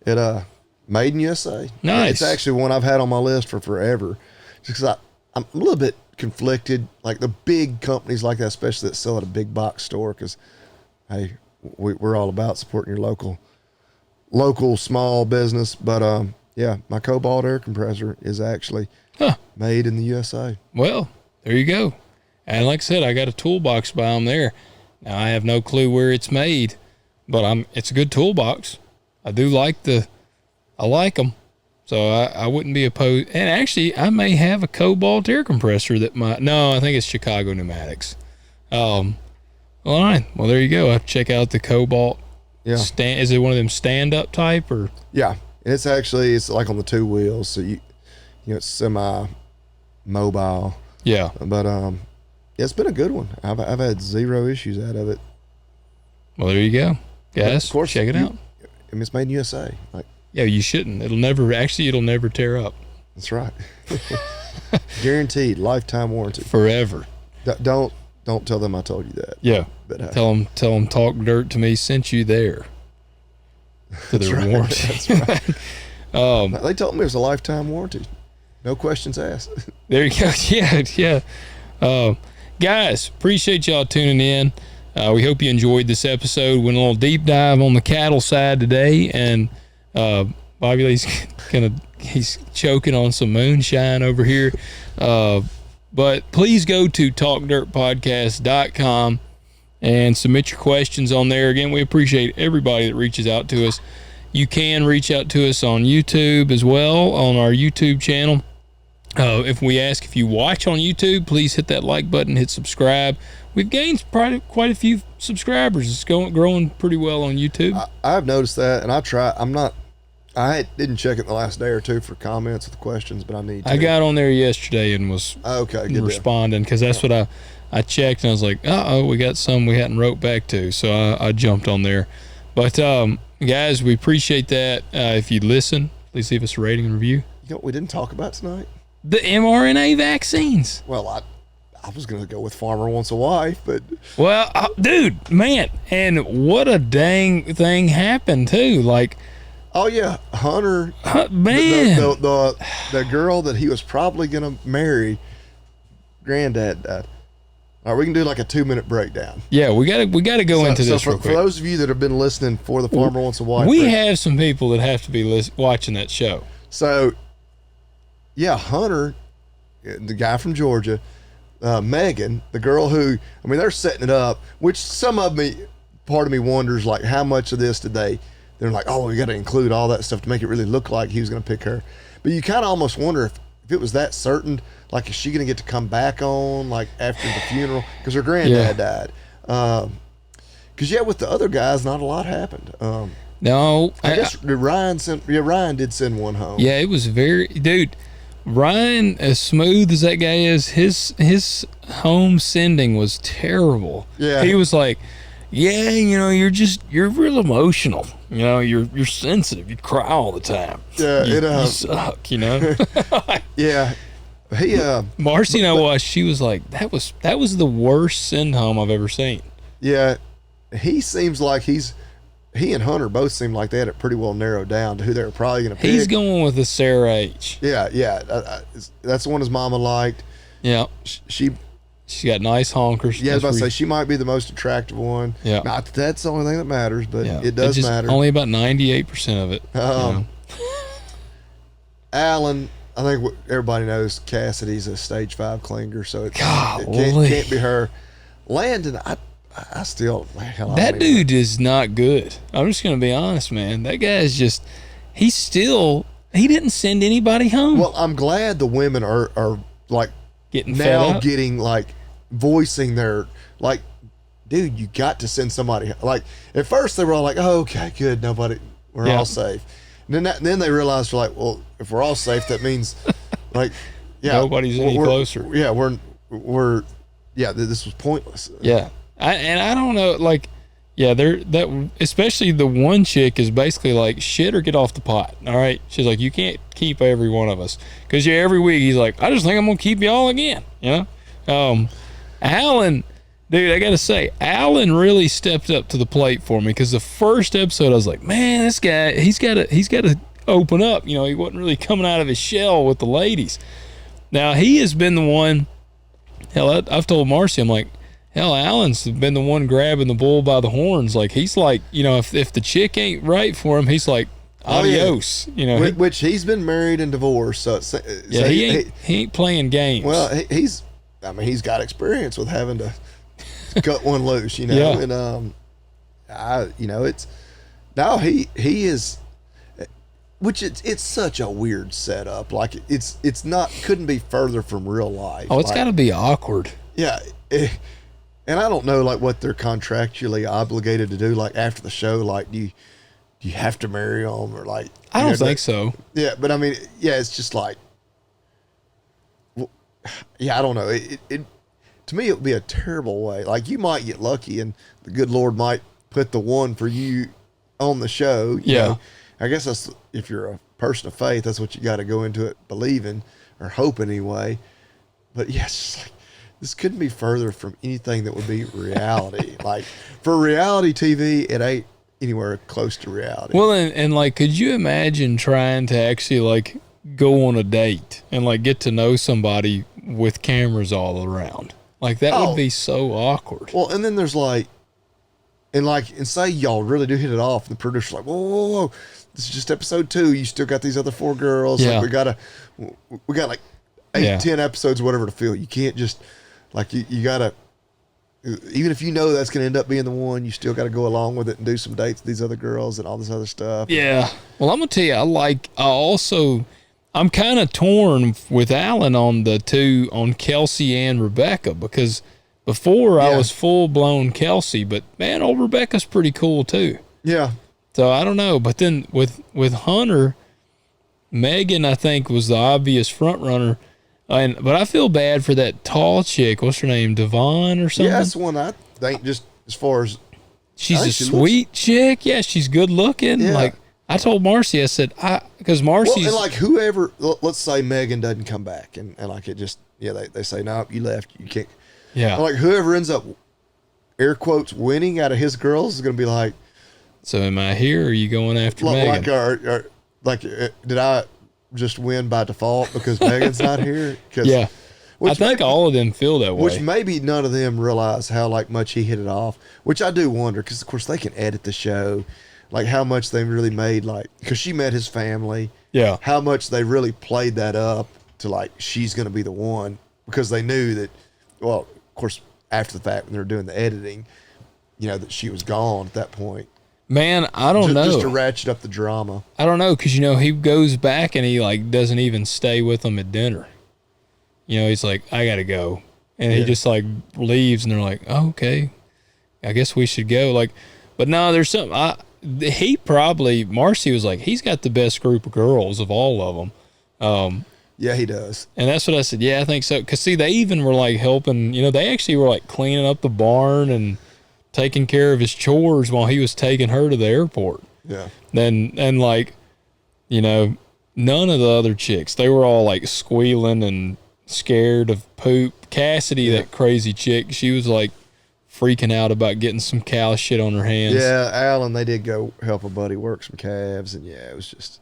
It made in USA. Nice. It's actually one I've had on my list for forever. Just because I'm a little bit conflicted, like the big companies like that, especially that sell at a big box store. Because hey, we're all about supporting your local small business. But yeah, my Cobalt air compressor is actually made in the USA. Well, there you go. And like I said, I got a toolbox by them there. Now I have no clue where it's made, but it's a good toolbox. I do like I like them. So I wouldn't be opposed. And actually, I may have a Cobalt air compressor no, I think it's Chicago Pneumatics. All right. Well, there you go. I have to check out the Cobalt. Yeah. Is it one of them stand-up type or? Yeah. And it's like on the 2 wheels. So it's semi-mobile. Yeah. But yeah, it's been a good one. I've had 0 issues out of it. Well, there you go. Guys, of course, check it out. I mean, it's made in USA. Like, yeah, you shouldn't. It'll never tear up. that's right. Guaranteed lifetime warranty. Forever. Don't tell them I told you that. Yeah. But tell them Talk Dirt to Me sent you there. For their warranty. That's right. They told me it was a lifetime warranty. No questions asked. There you go. Yeah. Guys, appreciate y'all tuning in. We hope you enjoyed this episode. Went a little deep dive on the cattle side today, and Bobby Lee's he's choking on some moonshine over here. But please go to talkdirtpodcast.com and submit your questions on there. Again, we appreciate everybody that reaches out to us. You can reach out to us on YouTube as well, on our YouTube channel. If we ask if you watch on YouTube, please hit that like button, hit subscribe. We've gained quite a few subscribers. It's growing pretty well on YouTube. I've noticed that, and I didn't check it the last day or two for comments with questions, but I need to. I got on there yesterday and was responding because that's what I checked, and I was like, we got some we hadn't wrote back to, so I jumped on there. But guys, we appreciate that. If you listen, please leave us a rating and review. You know what we didn't talk about tonight? The mRNA vaccines. Well, I was going to go with Farmer Wants a Wife, but... Well, dude, man, and what a dang thing happened, too. Like... Oh, yeah, Hunter... man! The girl that he was probably going to marry, granddad died. All right, we can do like a 2-minute breakdown. Yeah, we gotta go into this real quick. For those of you that have been listening for the Farmer Wants a Wife... We have some people that have to be watching that show. So, yeah, Hunter, the guy from Georgia... Megan, the girl who, I mean, they're setting it up, which part of me wonders, like, how much of this they're like, oh, we got to include all that stuff to make it really look like he was going to pick her. But you kind of almost wonder if it was that certain, like, is she going to get to come back on, like, after the funeral? Because her granddad died. Because, with the other guys, not a lot happened. No. I guess Ryan did send one home. Yeah, it was dude, Ryan, as smooth as that guy is, his home sending was terrible. Yeah. He was like, yeah, you're real emotional. You're sensitive. You cry all the time. Yeah, you suck, Yeah. Marcy and I watched, she was like, that was the worst send home I've ever seen. Yeah. He seems like he and Hunter both seem like they had it pretty well narrowed down to who they were probably going to pick. He's going with the Sarah H. Yeah. That's the one his mama liked. Yeah. She got nice honkers. Yeah, I was about to say, she might be the most attractive one. Yeah. Not that that's the only thing that matters, but it does matter. Only about 98% of it. Alan, I think everybody knows Cassidy's a stage 5 clinger, so it can't be her. Landon, I still... That dude is not good. I'm just going to be honest, man. That guy is just... He didn't send anybody home. Well, I'm glad the women are like... Getting like, voicing their... Like, dude, you got to send somebody... Like, at first they were all like, oh, okay, good, we're all safe. And then they realized, like, well, if we're all safe, that means, like... Yeah, nobody's any closer. Yeah, this was pointless. Yeah. I don't know, like, especially the one chick is basically like, shit or get off the pot, all right? She's like, you can't keep every one of us. Because every week he's like, I just think I'm going to keep y'all again, Alan, Dude, I got to say, Alan really stepped up to the plate for me because the first episode I was like, man, this guy, he's got to open up. You know, he wasn't really coming out of his shell with the ladies. Now, he has been the one, hell, I've told Marcy, I'm like, hell, Alan's been the one grabbing the bull by the horns. Like, he's like, you know, if the chick ain't right for him, he's like, adios. Oh, yeah. You know, which he's been married and divorced. So yeah, he ain't playing games. Well, he's got experience with having to cut one loose, you know. Yeah. And it's now he is, which it's such a weird setup. Like it's not, couldn't be further from real life. Oh, it's got to be awkward. Yeah. And I don't know like what they're contractually obligated to do. Like after the show, like do you have to marry them or like? I don't think so. Yeah, but I mean, yeah, it's just like, yeah, I don't know. It to me, it would be a terrible way. Like you might get lucky, and the good Lord might put the one for you on the show. You know? I guess that's, if you're a person of faith, that's what you got to go into it believing or hoping anyway. But yeah, it's just like, this couldn't be further from anything that would be reality. Like for reality TV, it ain't anywhere close to reality. Well, and like, could you imagine trying to actually like go on a date and like get to know somebody with cameras all around? Like that would be so awkward. Well, and then there's like, and say y'all really do hit it off, and the producer's like, whoa, this is just episode 2. You still got these other 4 girls. Yeah. Like we got like 8, 10 episodes, whatever to fill. You can't just like you gotta, even if you know that's gonna end up being the one, you still got to go along with it and do some dates with these other girls and all this other stuff. Yeah. Well, I'm gonna tell you, I'm kind of torn with Alan on the 2, on Kelsey and Rebecca, because before I was full blown Kelsey, but man, old Rebecca's pretty cool too. Yeah. So I don't know, but then with Hunter, Megan I think was the obvious front runner, but I feel bad for that tall chick. What's her name, Devon or something? Yeah, that's the one I think. Just as far as she's a sweet chick. Yeah, she's good looking. Yeah. Like I told Marcy, I said, because Marcy's and like whoever, let's say Megan doesn't come back, and like it just they say no, you left, you can't. Yeah. Like whoever ends up, air quotes, winning out of his girls is going to be like, so am I here or are you going after Megan? Did I just win by default because Megan's not here? Yeah. I think all of them feel that way. Which maybe none of them realize how like much he hit it off, which I do wonder, because of course they can edit the show, like how much they really made, like, because she met his family. Yeah. How much they really played that up to like, she's going to be the one, because they knew that, well, of course, after the fact when they were doing the editing, that she was gone at that point. Man, I don't know. Just to ratchet up the drama. I don't know, because, he goes back and he, like, doesn't even stay with them at dinner. He's like, I got to go. And he just, like, leaves, and they're like, oh, okay, I guess we should go. Like, but no, there's something. Marcy was like, he's got the best group of girls of all of them. Yeah, he does. And that's what I said. Yeah, I think so. Because, see, they even were, like, helping. They actually were, like, cleaning up the barn and taking care of his chores while he was taking her to the airport. Yeah. And like, none of the other chicks, they were all like squealing and scared of poop. Cassidy, that crazy chick, she was like freaking out about getting some cow shit on her hands. Yeah, Alan, they did go help a buddy work some calves, and it was just.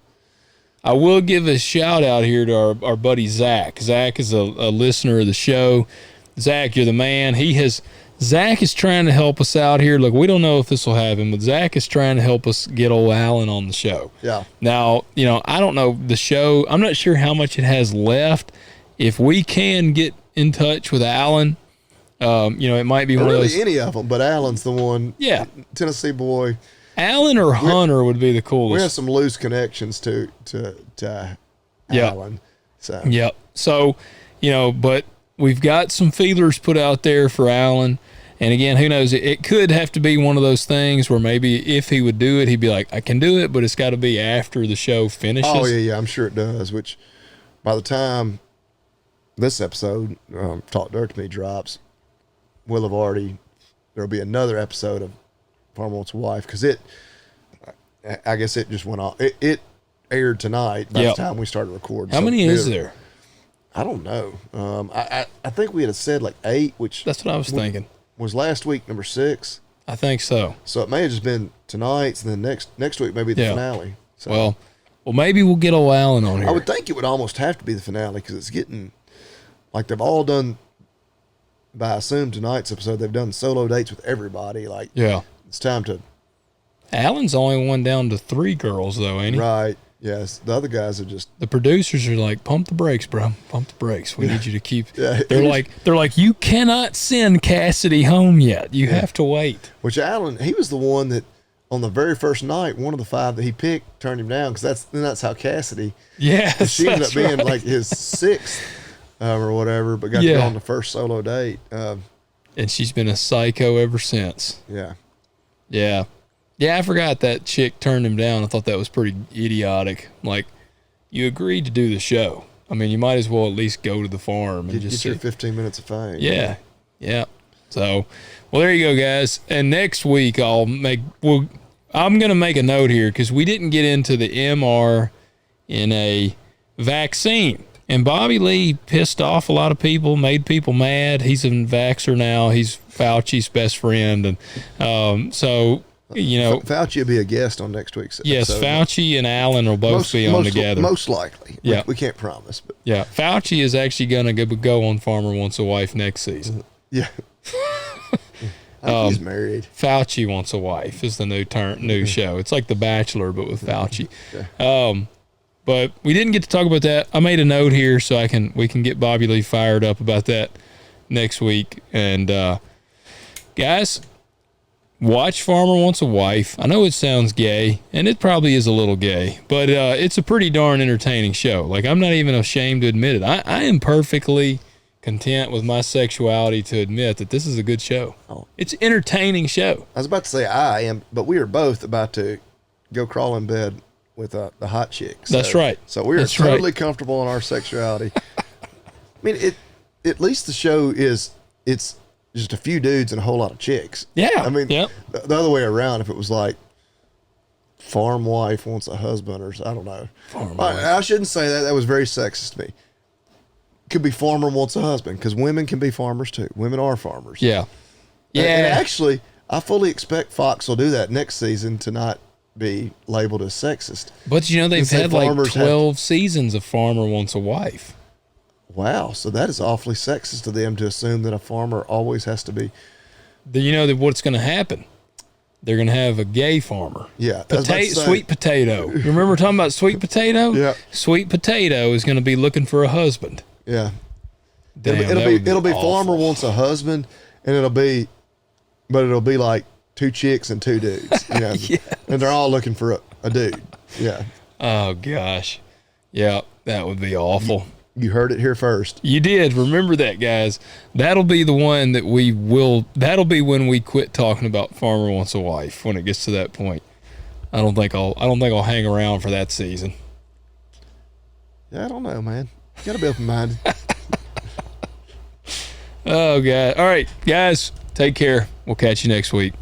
I will give a shout out here to our buddy Zach. Zach is a listener of the show. Zach, you're the man. Zach is trying to help us out here. Look, we don't know if this will happen, but Zach is trying to help us get old Alan on the show. Yeah. Now, I don't know the show. I'm not sure how much it has left. If we can get in touch with Alan, it might be one of those. Any of them, but Alan's the one. Yeah. Tennessee boy. Alan or Hunter would be the coolest. We have some loose connections to Alan. So. Yep. So, but we've got some feelers put out there for Alan. And again, who knows? It could have to be one of those things where maybe if he would do it, he'd be like, I can do it, but it's got to be after the show finishes. Oh, yeah, I'm sure it does. Which, by the time this episode, Talk Dirt to Me, drops, there'll be another episode of Farmer Wants a Wife, because I guess it just went off. It aired tonight by the time we started recording. How many is there? I don't know. I think we had said like 8, which that's what I was thinking. was last week number 6. I think so. So it may have just been tonight's, and then next week maybe the finale. So well, maybe we'll get old Alan on here. I would think it would almost have to be the finale because it's getting like they've all done. By I assume tonight's episode, they've done solo dates with everybody. Like, it's time to. Alan's the only one down to 3 girls though, ain't he? Right. Yes. The other guys are just. The producers are like, pump the brakes, bro. Pump the brakes. We need you to keep. Yeah. They're like, you cannot send Cassidy home yet. You have to wait. Which Alan, he was the one that on the very first night, one of the 5 that he picked turned him down because that's how Cassidy. Yes. She ended up being like his 6th or whatever, but got to go on the first solo date. And she's been a psycho ever since. Yeah. Yeah. Yeah, I forgot that chick turned him down. I thought that was pretty idiotic. Like, you agreed to do the show. I mean, you might as well at least go to the farm and just get your 15 minutes of fame. Yeah. Yeah. So, well, there you go, guys. And next week I'm going to make a note here because we didn't get into the mRNA vaccine. And Bobby Lee pissed off a lot of people, made people mad. He's a vaxxer now. He's Fauci's best friend. And so... Fauci will be a guest on next week's episode. Yes, Fauci and Alan will both be on together. Most likely. Yeah. We can't promise. But. Yeah, Fauci is actually going to go on Farmer Wants a Wife next season. Yeah. He's married. Fauci Wants a Wife is the new show. It's like The Bachelor, but with Fauci. Yeah. But we didn't get to talk about that. I made a note here so we can get Bobby Lee fired up about that next week. And guys, watch Farmer Wants a Wife. I know it sounds gay, and it probably is a little gay, but it's a pretty darn entertaining show. Like, I'm not even ashamed to admit it. I am perfectly content with my sexuality to admit that this is a good show. Oh. It's an entertaining show. I was about to say I am, but we are both about to go crawl in bed with the hot chick. So, that's right. So we are totally comfortable in our sexuality. I mean, at least the show it's just a few dudes and a whole lot of chicks. Yeah. I mean, the other way around, if it was like farm wife wants a husband or I don't know. I shouldn't say that. That was very sexist to me. Could be farmer wants a husband because women can be farmers too. Women are farmers. Yeah. Yeah. And actually, I fully expect Fox will do that next season to not be labeled as sexist. But they've had like 12 seasons of Farmer Wants a Wife. Wow, so that is awfully sexist of them to assume that a farmer always has to be. What's going to happen? They're going to have a gay farmer. Yeah. Sweet Potato. You remember talking about Sweet Potato? Yeah. Sweet Potato is going to be looking for a husband. Yeah. Damn, it'll be farmer wants a husband, and it'll be like 2 chicks and 2 dudes. Yes. And they're all looking for a dude. Yeah. Oh gosh. Yeah, that would be awful. You heard it here first. You did. Remember that, guys. That'll be the one that'll be when we quit talking about Farmer Wants a Wife when it gets to that point. I don't think I'll hang around for that season. Yeah, I don't know, man. You gotta be open-minded. Oh God. All right, guys, take care. We'll catch you next week.